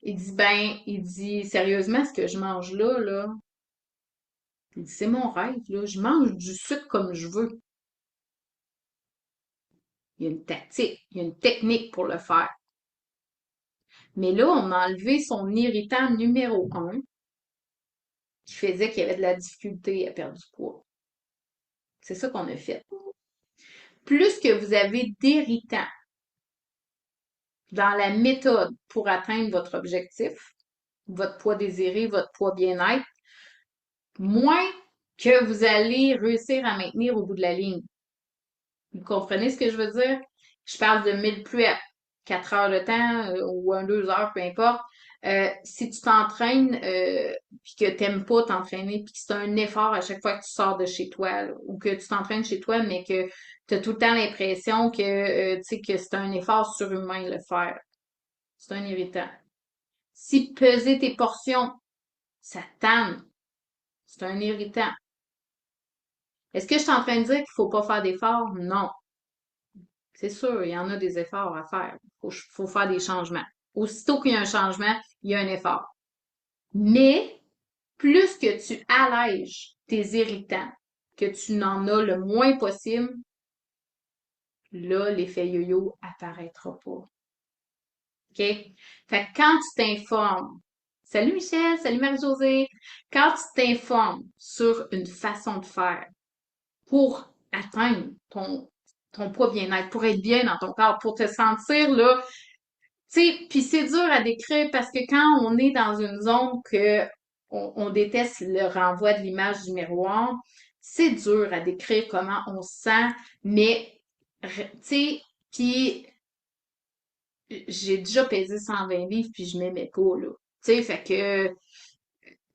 Il dit, sérieusement, ce que je mange là, il dit, c'est mon rêve, là. Je mange du sucre comme je veux. Il y a une tactique, il y a une technique pour le faire. Mais là, on a enlevé son irritant numéro un, qui faisait qu'il y avait de la difficulté à perdre du poids. C'est ça qu'on a fait. Plus que vous avez d'irritants dans la méthode pour atteindre votre objectif, votre poids désiré, votre poids bien-être, moins que vous allez réussir à maintenir au bout de la ligne. Vous comprenez ce que je veux dire? Je parle de 1000 plus à 4 heures de temps ou un 2 heures, peu importe. Si tu t'entraînes puis que t'aimes pas t'entraîner, puis que c'est un effort à chaque fois que tu sors de chez toi, là, ou que tu t'entraînes chez toi, mais que tu as tout le temps l'impression que tu sais que c'est un effort surhumain le faire. C'est un irritant. Si peser tes portions, ça tanne. C'est un irritant. Est-ce que je suis en train de dire qu'il faut pas faire d'efforts? Non. C'est sûr, il y en a des efforts à faire. Faut faire des changements. Aussitôt qu'il y a un changement, il y a un effort. Mais, plus que tu allèges tes irritants, que tu n'en as le moins possible, là, l'effet yo-yo apparaîtra pas. OK? Fait que quand tu t'informes, salut Michel, salut Marie-Josée, quand tu t'informes sur une façon de faire pour atteindre ton poids bien-être, pour être bien dans ton corps, pour te sentir là, tu sais, puis c'est dur à décrire parce que quand on est dans une zone que on déteste le renvoi de l'image du miroir, c'est dur à décrire comment on se sent, mais tu sais, puis j'ai déjà pesé 120 livres puis je m'aimais pas là. Tu sais, fait que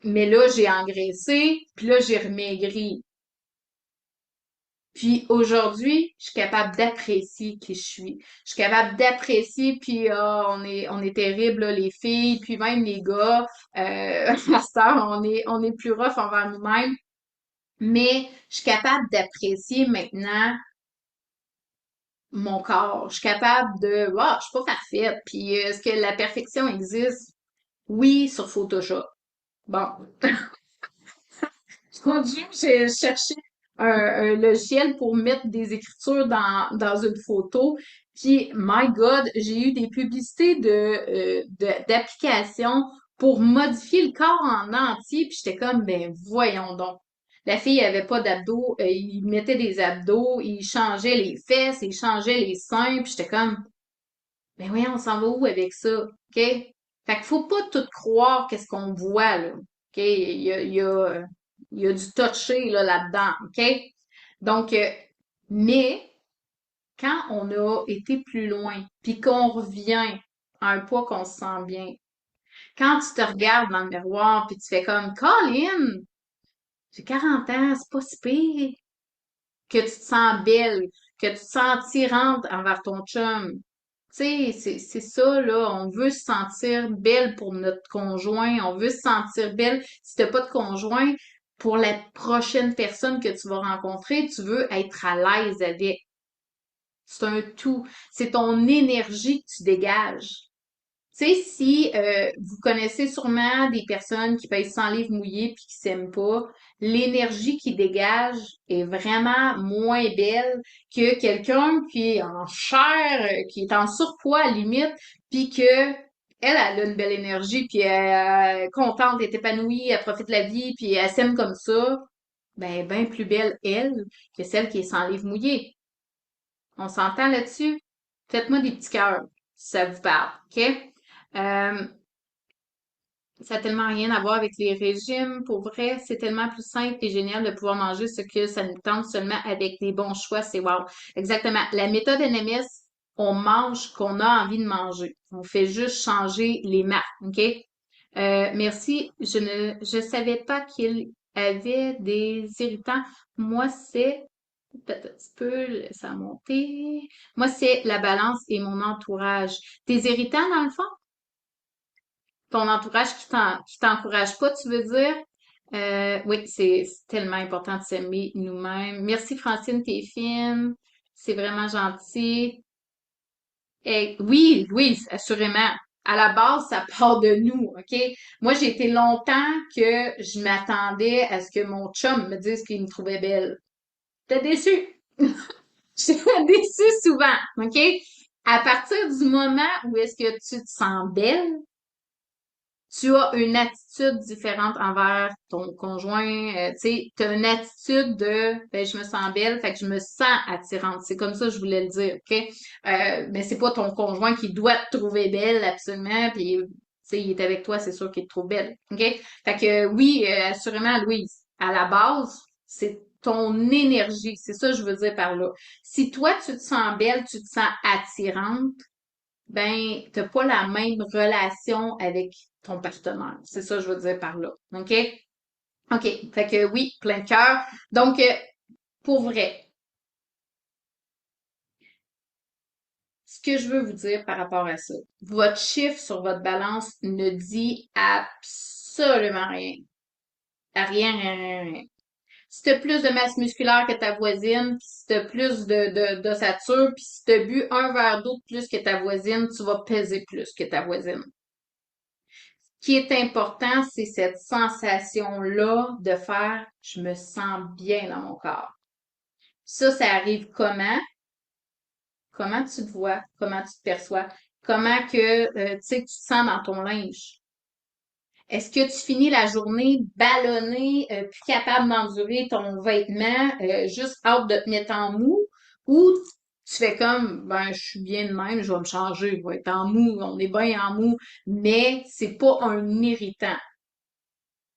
mais là j'ai engraissé, puis là j'ai remaigri. Puis aujourd'hui, je suis capable d'apprécier qui je suis. Je suis capable d'apprécier, puis on est terribles, là, les filles, puis même les gars. À cette heure, on est plus rough envers nous-mêmes. Mais je suis capable d'apprécier maintenant mon corps. Je suis capable de, je suis pas parfaite. Puis est-ce que la perfection existe? Oui, sur Photoshop. Bon, mon Dieu, j'ai cherché un logiciel pour mettre des écritures dans une photo. Puis, my God, j'ai eu des publicités d'applications pour modifier le corps en entier. Puis j'étais comme, ben voyons donc. La fille avait pas d'abdos, il mettait des abdos, il changeait les fesses, il changeait les seins. Puis j'étais comme, ben voyons, on s'en va où avec ça? OK? Fait qu'il faut pas tout croire qu'est-ce qu'on voit, là. OK? Il y a du touché, là, là-dedans. OK? Donc, mais quand on a été plus loin, puis qu'on revient à un poids qu'on se sent bien, quand tu te regardes dans le miroir, puis tu fais comme, Colin, j'ai 40 ans, c'est pas si pire, que tu te sens belle, que tu te sens attirante envers ton chum. Tu sais, c'est ça, là. On veut se sentir belle pour notre conjoint. On veut se sentir belle. Si t'as pas de conjoint, pour la prochaine personne que tu vas rencontrer, tu veux être à l'aise avec. C'est un tout. C'est ton énergie que tu dégages. Tu sais, si vous connaissez sûrement des personnes qui pèsent 100 livres mouillés puis qui s'aiment pas, l'énergie qu'ils dégagent est vraiment moins belle que quelqu'un qui est en chair, qui est en surpoids à la limite, puis que elle a une belle énergie, puis elle est contente, elle est épanouie, elle profite de la vie, puis elle s'aime comme ça. Ben plus belle elle que celle qui est sans livres mouillés. On s'entend là-dessus? Faites-moi des petits cœurs si ça vous parle, OK? Euh, Ça n'a tellement rien à voir avec les régimes. Pour vrai, c'est tellement plus simple et génial de pouvoir manger ce que ça nous tente seulement avec des bons choix. C'est wow. Exactement. La méthode NMS, on mange ce qu'on a envie de manger. On fait juste changer les marques. OK? Merci. Je savais pas qu'il avait des irritants. Moi, c'est peut-être un petit peu, ça a monté. Moi, c'est la balance et mon entourage. Tes irritants, dans le fond? Ton entourage qui t'encourage pas, tu veux dire? Oui, c'est tellement important de s'aimer nous-mêmes. Merci Francine, t'es fine. C'est vraiment gentil. Oui, oui, assurément. À la base, ça part de nous, OK? Moi, j'ai été longtemps que je m'attendais à ce que mon chum me dise qu'il me trouvait belle. J'étais déçue. J'étais déçue souvent, OK? À partir du moment où est-ce que tu te sens belle, tu as une attitude différente envers ton conjoint, tu sais, tu as une attitude de ben je me sens belle, fait que je me sens attirante. C'est comme ça que je voulais le dire, OK? Mais c'est pas ton conjoint qui doit te trouver belle absolument, puis tu sais, il est avec toi, c'est sûr qu'il te trouve belle, OK? Fait que oui, assurément, Louise, à la base, c'est ton énergie, c'est ça que je veux dire par là. Si toi, tu te sens belle, tu te sens attirante, ben, t'as pas la même relation avec ton partenaire. C'est ça que je veux dire par là. OK? OK. Fait que oui, plein de cœur. Donc, pour vrai, ce que je veux vous dire par rapport à ça, votre chiffre sur votre balance ne dit absolument rien. Rien, rien, rien, rien. Si t'as plus de masse musculaire que ta voisine, puis si t'as plus d'ossature, puis si t'as bu un verre d'eau de plus que ta voisine, tu vas peser plus que ta voisine. Ce qui est important, c'est cette sensation-là de faire je me sens bien dans mon corps. Ça arrive comment? Comment tu te vois? Comment tu te perçois? Comment que tu sais, tu te sens dans ton linge? Est-ce que tu finis la journée ballonné, plus capable d'endurer ton vêtement, juste hâte de te mettre en mou? Ou tu fais comme, ben, je suis bien de même, je vais me changer, je vais être en mou, on est bien en mou, mais c'est pas un irritant.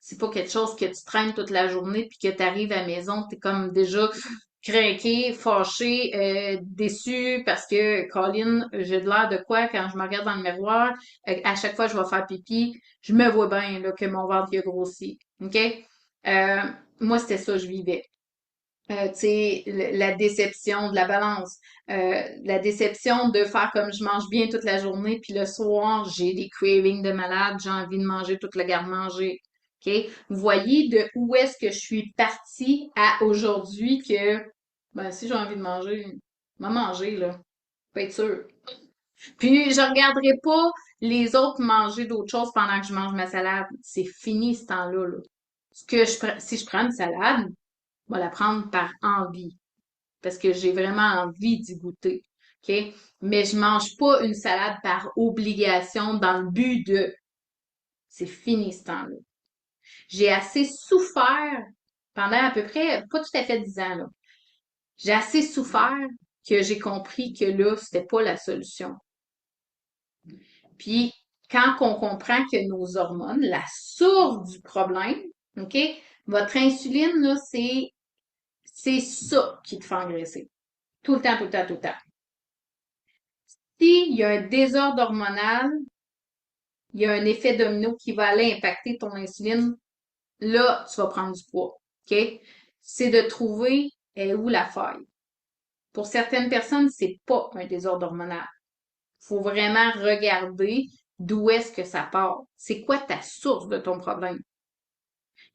C'est pas quelque chose que tu traînes toute la journée puis que tu arrives à la maison, t'es comme déjà craqué, fâché, déçu parce que Colin, j'ai de l'air de quoi quand je me regarde dans le miroir, à chaque fois que je vais faire pipi, je me vois bien là, que mon ventre il a grossi. OK? Euh, moi, c'était ça que je vivais. Tu sais, la déception de la balance, la déception de faire comme je mange bien toute la journée, puis le soir, j'ai des cravings de malade, j'ai envie de manger tout le garde-manger. OK? Vous voyez de où est-ce que je suis partie à aujourd'hui que, ben, si j'ai envie de manger, je vais manger, là. Faut être sûr. Puis, je regarderai pas les autres manger d'autres choses pendant que je mange ma salade. C'est fini ce temps-là, là. Si je prends une salade, je vais la prendre par envie parce que j'ai vraiment envie d'y goûter. OK? Mais je mange pas une salade par obligation dans le but de c'est fini ce temps-là. J'ai assez souffert pendant à peu près, pas tout à fait 10 ans, là. J'ai assez souffert que j'ai compris que là, c'était pas la solution. Puis, quand on comprend que nos hormones, la source du problème, OK? Votre insuline, là, c'est ça qui te fait engraisser. Tout le temps, tout le temps, tout le temps. S'il y a un désordre hormonal, il y a un effet domino qui va aller impacter ton insuline, là, tu vas prendre du poids. OK? C'est de trouver où la faille. Pour certaines personnes, c'est pas un désordre hormonal. Faut vraiment regarder d'où est-ce que ça part. C'est quoi ta source de ton problème?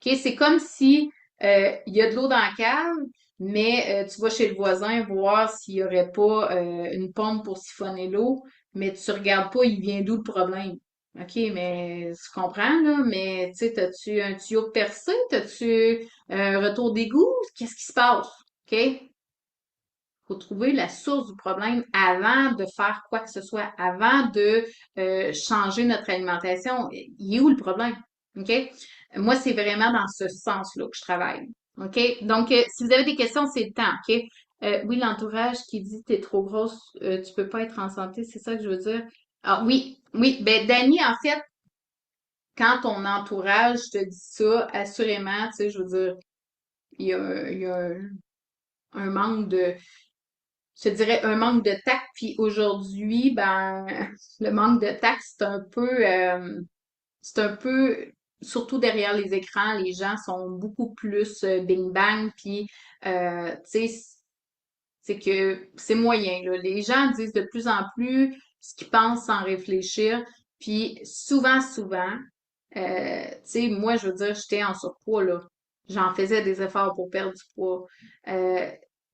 OK? C'est comme si il y a de l'eau dans la cave, mais tu vas chez le voisin voir s'il y aurait pas une pompe pour siphonner l'eau, mais tu regardes pas il vient d'où le problème. OK, mais tu comprends, là, mais tu sais, t'as-tu un tuyau percé? T'as-tu un retour d'égout? Qu'est-ce qui se passe? OK? Faut trouver la source du problème avant de faire quoi que ce soit, avant de changer notre alimentation. Il est où le problème? OK? Moi, c'est vraiment dans ce sens-là que je travaille. OK? Donc, si vous avez des questions, c'est le temps. OK? Oui, l'entourage qui dit t'es trop grosse, tu peux pas être en santé, c'est ça que je veux dire. Ah oui, oui. Ben, Dani, en fait, quand ton entourage te dit ça, assurément, tu sais, je veux dire, il y a un manque de, je te dirais un manque de tact. Puis aujourd'hui, ben, le manque de tact, c'est un peu, surtout derrière les écrans, les gens sont beaucoup plus bing bang. Puis, tu sais, c'est que c'est moyen, là. Les gens disent de plus en plus ce qu'ils pensent sans réfléchir. Puis souvent, tu sais, moi, je veux dire, j'étais en surpoids, là. J'en faisais des efforts pour perdre du poids. Tu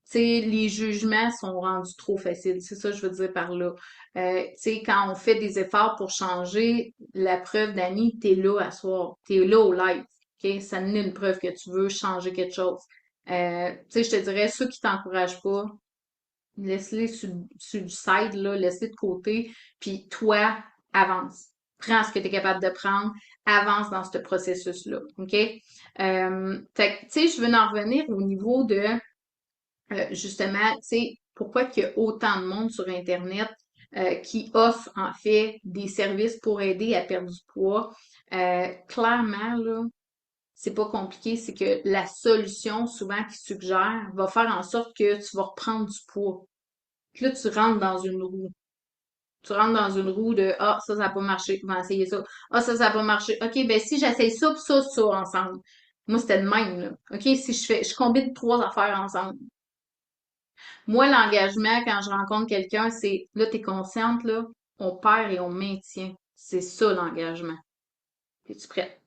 sais, les jugements sont rendus trop faciles. C'est ça que je veux dire par là. Tu sais, quand on fait des efforts pour changer, la preuve, Dani, t'es là à soir. T'es là au live. OK? Ça n'est une preuve que tu veux changer quelque chose. Tu sais, je te dirais, ceux qui t'encouragent pas, laisse-les sur du side, là, laisse-les de côté, puis toi, avance. Prends ce que tu es capable de prendre, avance dans ce processus-là, OK? Fait que, tu sais, je veux en revenir au niveau de, justement, tu sais, pourquoi qu'il y a autant de monde sur Internet qui offre, en fait, des services pour aider à perdre du poids. Clairement, là, c'est pas compliqué, c'est que la solution, souvent, qu'ils suggèrent, va faire en sorte que tu vas reprendre du poids. Puis là, tu rentres dans une roue. Tu rentres dans une roue de ah, ça n'a pas marché, on va essayer ça. Ah, ça n'a pas marché. OK, ben si j'essaye ça, puis ça ensemble. Moi, c'était de même, là. OK, si je combine trois affaires ensemble. Moi, l'engagement, quand je rencontre quelqu'un, c'est là, t'es consciente, là, on perd et on maintient. C'est ça, l'engagement. Es-tu prête?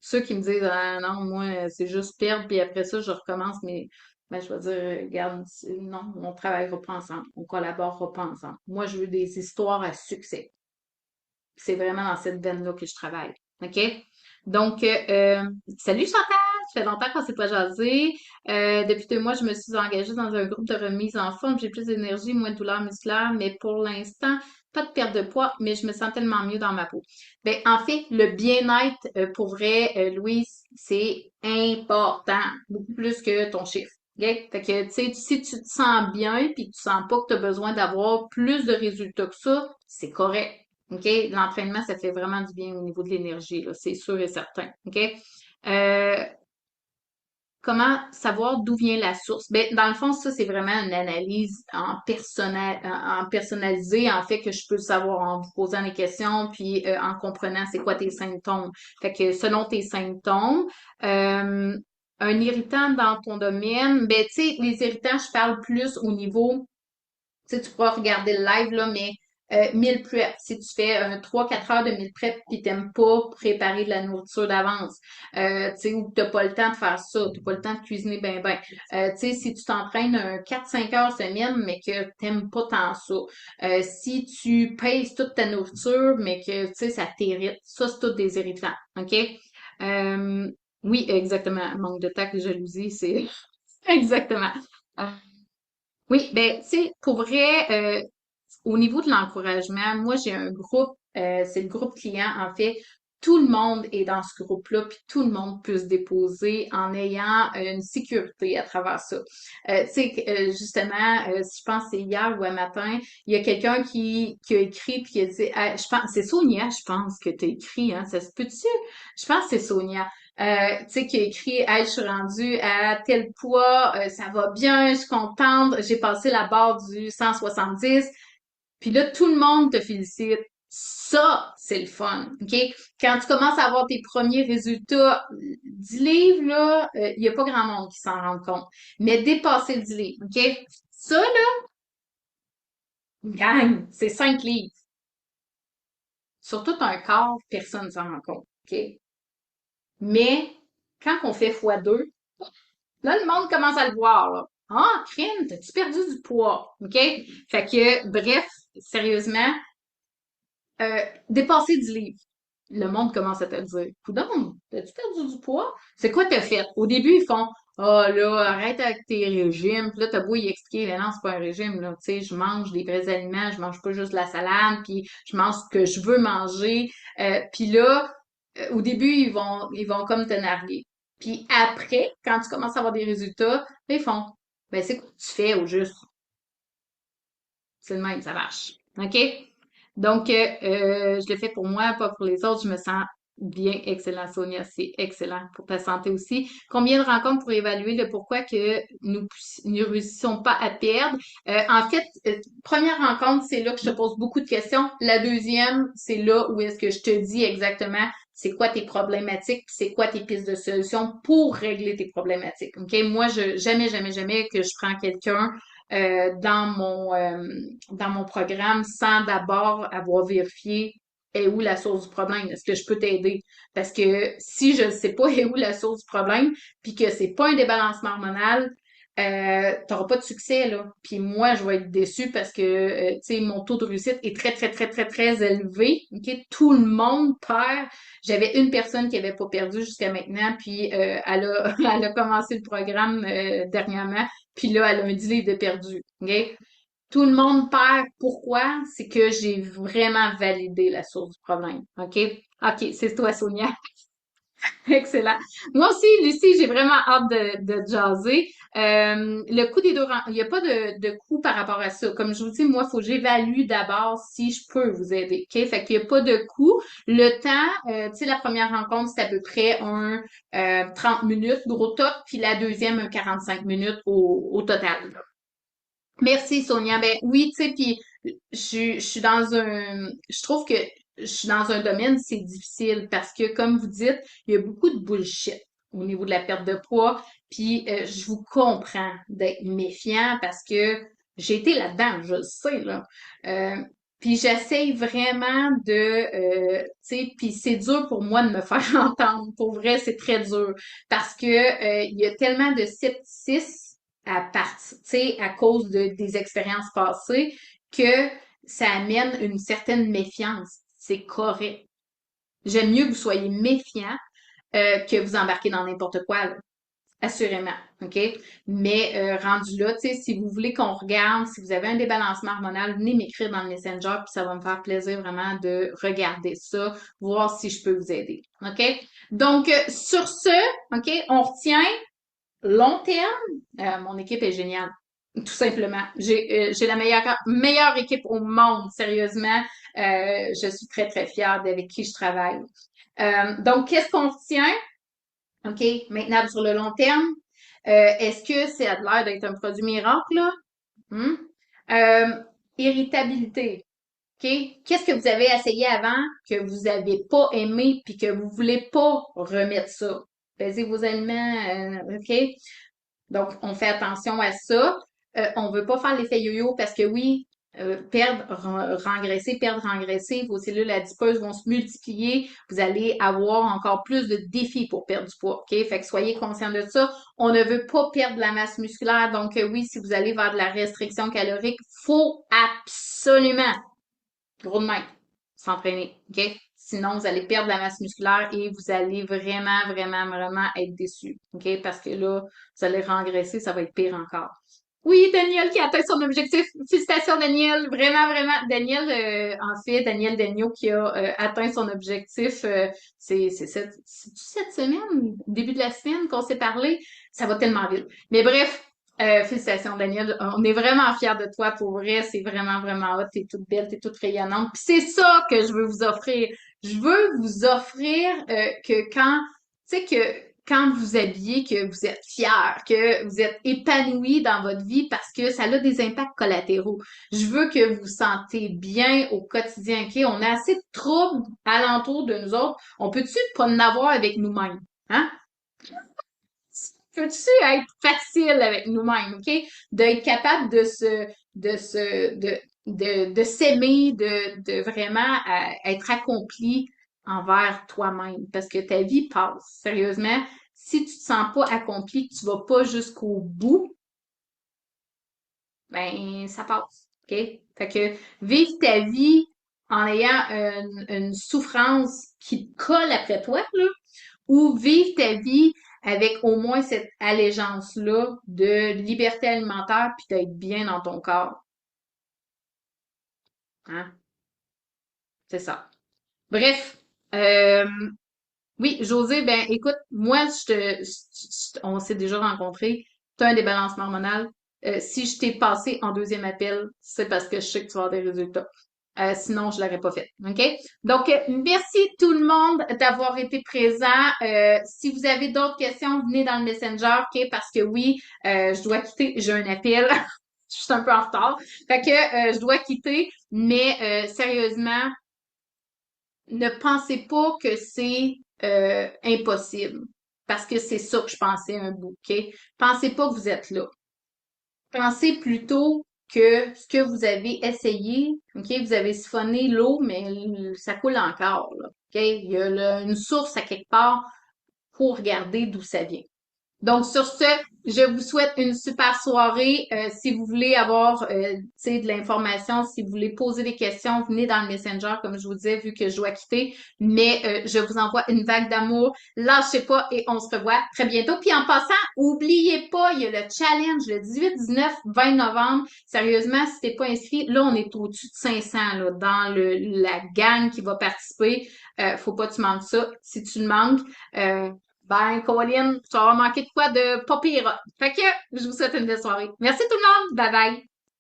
Ceux qui me disent ah non, moi, c'est juste perdre, puis après ça, je recommence, mais ben, je vais dire, regarde, non, on travaillera pas ensemble, on collaborera pas ensemble. Moi, je veux des histoires à succès. C'est vraiment dans cette veine-là que je travaille. OK? Donc, salut Chantal! Ça fait longtemps qu'on s'est pas jasé. Depuis 2 mois, je me suis engagée dans un groupe de remise en forme. J'ai plus d'énergie, moins de douleurs musculaires, mais pour l'instant, pas de perte de poids, mais je me sens tellement mieux dans ma peau. Ben, en fait, le bien-être, pour vrai, Louise, c'est important, beaucoup plus que ton chiffre. OK? Fait que, tu sais, si tu te sens bien puis que tu sens pas que tu as besoin d'avoir plus de résultats que ça, c'est correct. OK? L'entraînement, ça fait vraiment du bien au niveau de l'énergie, là, c'est sûr et certain. OK? Euh, Comment savoir d'où vient la source? Ben, dans le fond, ça, c'est vraiment une analyse en personnalisé, en fait, que je peux savoir en vous posant des questions, puis en comprenant c'est quoi tes symptômes. Fait que selon tes symptômes, euh, un irritant dans ton domaine, ben, tu sais, les irritants, je parle plus au niveau tu sais, tu pourras regarder le live, là, mais meal prep, si tu fais 3-4 heures de meal prep puis t'aimes pas préparer de la nourriture d'avance, tu sais, ou que t'as pas le temps de faire ça, t'as pas le temps de cuisiner ben. Tu sais, si tu t'entraînes 4-5 heures semaine, mais que t'aimes pas tant ça. Si tu pèses toute ta nourriture, mais que, tu sais, ça t'irrite, ça, c'est tout des irritants, OK? Euh, oui, exactement. Manque de tact et jalousie, c'est exactement. Oui, ben, tu sais, pour vrai, au niveau de l'encouragement, moi, j'ai un groupe, c'est le groupe client, en fait. Tout le monde est dans ce groupe-là, puis tout le monde peut se déposer en ayant une sécurité à travers ça. Tu sais, justement, je pense que c'est hier ou un matin, il y a quelqu'un qui a écrit puis qui a dit, je pense, c'est Sonia, je pense que tu as écrit, hein, ça se peut-tu? Je pense que c'est Sonia. Tu sais, qui a écrit, hey, je suis rendue à tel poids, ça va bien, je suis contente, j'ai passé la barre du 170. Puis là, tout le monde te félicite. Ça, c'est le fun, OK? Quand tu commences à avoir tes premiers résultats, 10 livres, là, il n'y a pas grand monde qui s'en rend compte. Mais dépasser le 10 livres, OK? Ça, là, gagne, c'est 5 livres. Sur tout un corps, personne ne s'en rend compte, OK? Mais quand on fait x2, là, le monde commence à le voir, là. Ah, crime, t'as-tu perdu du poids? OK? Fait que, bref, sérieusement, dépasser 10 livres. Le monde commence à te le dire. Coudonc, t'as-tu perdu du poids? C'est quoi t'as fait? Au début, ils font, ah là, arrête avec tes régimes. Puis là, t'as beau y expliquer, mais non, c'est pas un régime, là. Tu sais, je mange des vrais aliments, je mange pas juste de la salade, puis je mange ce que je veux manger. Puis là, au début, ils vont comme te narguer. Puis après, quand tu commences à avoir des résultats, là, ils font, ben c'est quoi que tu fais au juste? C'est le même, ça marche. OK? Donc, je le fais pour moi, pas pour les autres. Je me sens bien. Excellent, Sonia. C'est excellent pour ta santé aussi. Combien de rencontres pour évaluer le pourquoi que nous ne réussissons pas à perdre? En fait, première rencontre, c'est là que je te pose beaucoup de questions. La deuxième, c'est là où est-ce que je te dis exactement c'est quoi tes problématiques, puis c'est quoi tes pistes de solutions pour régler tes problématiques. OK? Moi, jamais, jamais, jamais que je prends quelqu'un dans mon programme sans d'abord avoir vérifié est où la source du problème. Est-ce que je peux t'aider? Parce que si je ne sais pas est où la source du problème, puis que c'est pas un débalancement hormonal, t'auras pas de succès, là. Puis moi, je vais être déçue parce que, tu sais, mon taux de réussite est très, très, très, très, très élevé. OK? Tout le monde perd. J'avais une personne qui avait pas perdu jusqu'à maintenant, puis elle a, elle a commencé le programme dernièrement, puis là, elle a un 10 livres de perdu. OK? Tout le monde perd. Pourquoi? C'est que j'ai vraiment validé la source du problème. OK? OK, c'est toi, Sonia. Excellent. Moi aussi, Lucie, j'ai vraiment hâte de jaser. Le coût des deux il n'y a pas de coût par rapport à ça. Comme je vous dis, moi, il faut que j'évalue d'abord si je peux vous aider. OK? Fait qu'il n'y a pas de coût. Le temps, tu sais, la première rencontre, c'est à peu près 30 minutes, gros top, puis la deuxième, un 45 minutes au total. Merci Sonia. Ben oui, tu sais, puis je suis dans je trouve que je suis dans un domaine, c'est difficile parce que, comme vous dites, il y a beaucoup de bullshit au niveau de la perte de poids. Puis je vous comprends d'être méfiant parce que j'ai été là-dedans, je le sais, là. Euh, puis j'essaye vraiment tu sais, puis c'est dur pour moi de me faire entendre. Pour vrai, c'est très dur parce que il y a tellement de scepticisme à partir, tu sais, à cause des expériences passées, que ça amène une certaine méfiance. C'est correct. J'aime mieux que vous soyez méfiant que vous embarquez dans n'importe quoi, là. Assurément, OK? Mais rendu là, tu sais, si vous voulez qu'on regarde, si vous avez un débalancement hormonal, venez m'écrire dans le Messenger, puis ça va me faire plaisir vraiment de regarder ça, voir si je peux vous aider. OK? Donc, sur ce, OK, on retient long terme, mon équipe est géniale. Tout simplement. J'ai la meilleure équipe au monde, sérieusement. Je suis très, très fière d'avec qui je travaille. Donc, qu'est-ce qu'on retient? OK, maintenant sur le long terme, est-ce que ça a l'air d'être un produit miracle, là? Hmm? Euh, Irritabilité. OK? Qu'est-ce que vous avez essayé avant que vous n'avez pas aimé puis que vous voulez pas remettre ça? Pesez vos aliments, OK? Donc, on fait attention à ça. On veut pas faire l'effet yo-yo parce que oui, perdre, rengraisser, vos cellules adipeuses vont se multiplier. Vous allez avoir encore plus de défis pour perdre du poids. OK? Fait que soyez conscients de ça. On ne veut pas perdre de la masse musculaire. Donc, oui, si vous allez vers de la restriction calorique, faut absolument gros de main, s'entraîner, OK? Sinon, vous allez perdre la masse musculaire et vous allez vraiment, vraiment, vraiment être déçu, OK? Parce que là, vous allez rengraisser, ça va être pire encore. Oui, Daniel qui a atteint son objectif. Félicitations, Daniel. Vraiment, vraiment. Daniel, en fait, Daniel Dagneau qui a atteint son objectif. C'est cette semaine, début de la semaine qu'on s'est parlé. Ça va tellement vite. Mais bref, félicitations, Daniel. On est vraiment fiers de toi pour vrai. C'est vraiment, vraiment hot. T'es toute belle, t'es toute rayonnante. Puis c'est ça que je veux vous offrir. Je veux vous offrir que tu sais, que quand vous vous habillez, que vous êtes fier, que vous êtes épanoui dans votre vie parce que ça a des impacts collatéraux. Je veux que vous vous sentez bien au quotidien. OK? On a assez de troubles alentour de nous autres. On peut-tu pas en avoir avec nous-mêmes? Hein? Peux-tu être facile avec nous-mêmes, OK? D'être capable de s'aimer, de vraiment être accompli envers toi-même. Parce que ta vie passe. Sérieusement, si tu te sens pas accompli, que tu vas pas jusqu'au bout, ben, ça passe. OK? Fait que vivre ta vie en ayant une souffrance qui te colle après toi, là, ou vivre ta vie avec au moins cette allégeance-là de liberté alimentaire puis d'être bien dans ton corps. Hein? C'est ça. Bref, euh, oui, José, ben écoute, moi, on s'est déjà rencontrés. Tu as un débalancement hormonal. Si je t'ai passé en deuxième appel, c'est parce que je sais que tu vas avoir des résultats. Sinon, je l'aurais pas fait. OK? Donc, merci tout le monde d'avoir été présent. Si vous avez d'autres questions, venez dans le Messenger, OK? Parce que oui, je dois quitter. J'ai un appel. Je suis un peu en retard. Fait que je dois quitter. Mais sérieusement, ne pensez pas que c'est impossible. Parce que c'est ça que je pensais un bout, OK? Pensez pas que vous êtes là. Pensez plutôt que ce que vous avez essayé, OK, vous avez siphonné l'eau, mais ça coule encore, là, OK? Il y a une source à quelque part pour regarder d'où ça vient. Donc, sur ce, je vous souhaite une super soirée. Si vous voulez avoir tu sais, de l'information, si vous voulez poser des questions, venez dans le Messenger, comme je vous disais, vu que je dois quitter. Mais je vous envoie une vague d'amour. Lâchez pas et on se revoit très bientôt. Puis en passant, oubliez pas, il y a le challenge le 18, 19, 20 novembre. Sérieusement, si t'es pas inscrit, là, on est au-dessus de 500 là, dans la gang qui va participer. Faut pas que tu manques ça. Si tu le manques, ben, Colin, tu vas avoir manqué de quoi de pas pire. Fait que, je vous souhaite une belle soirée. Merci tout le monde. Bye bye.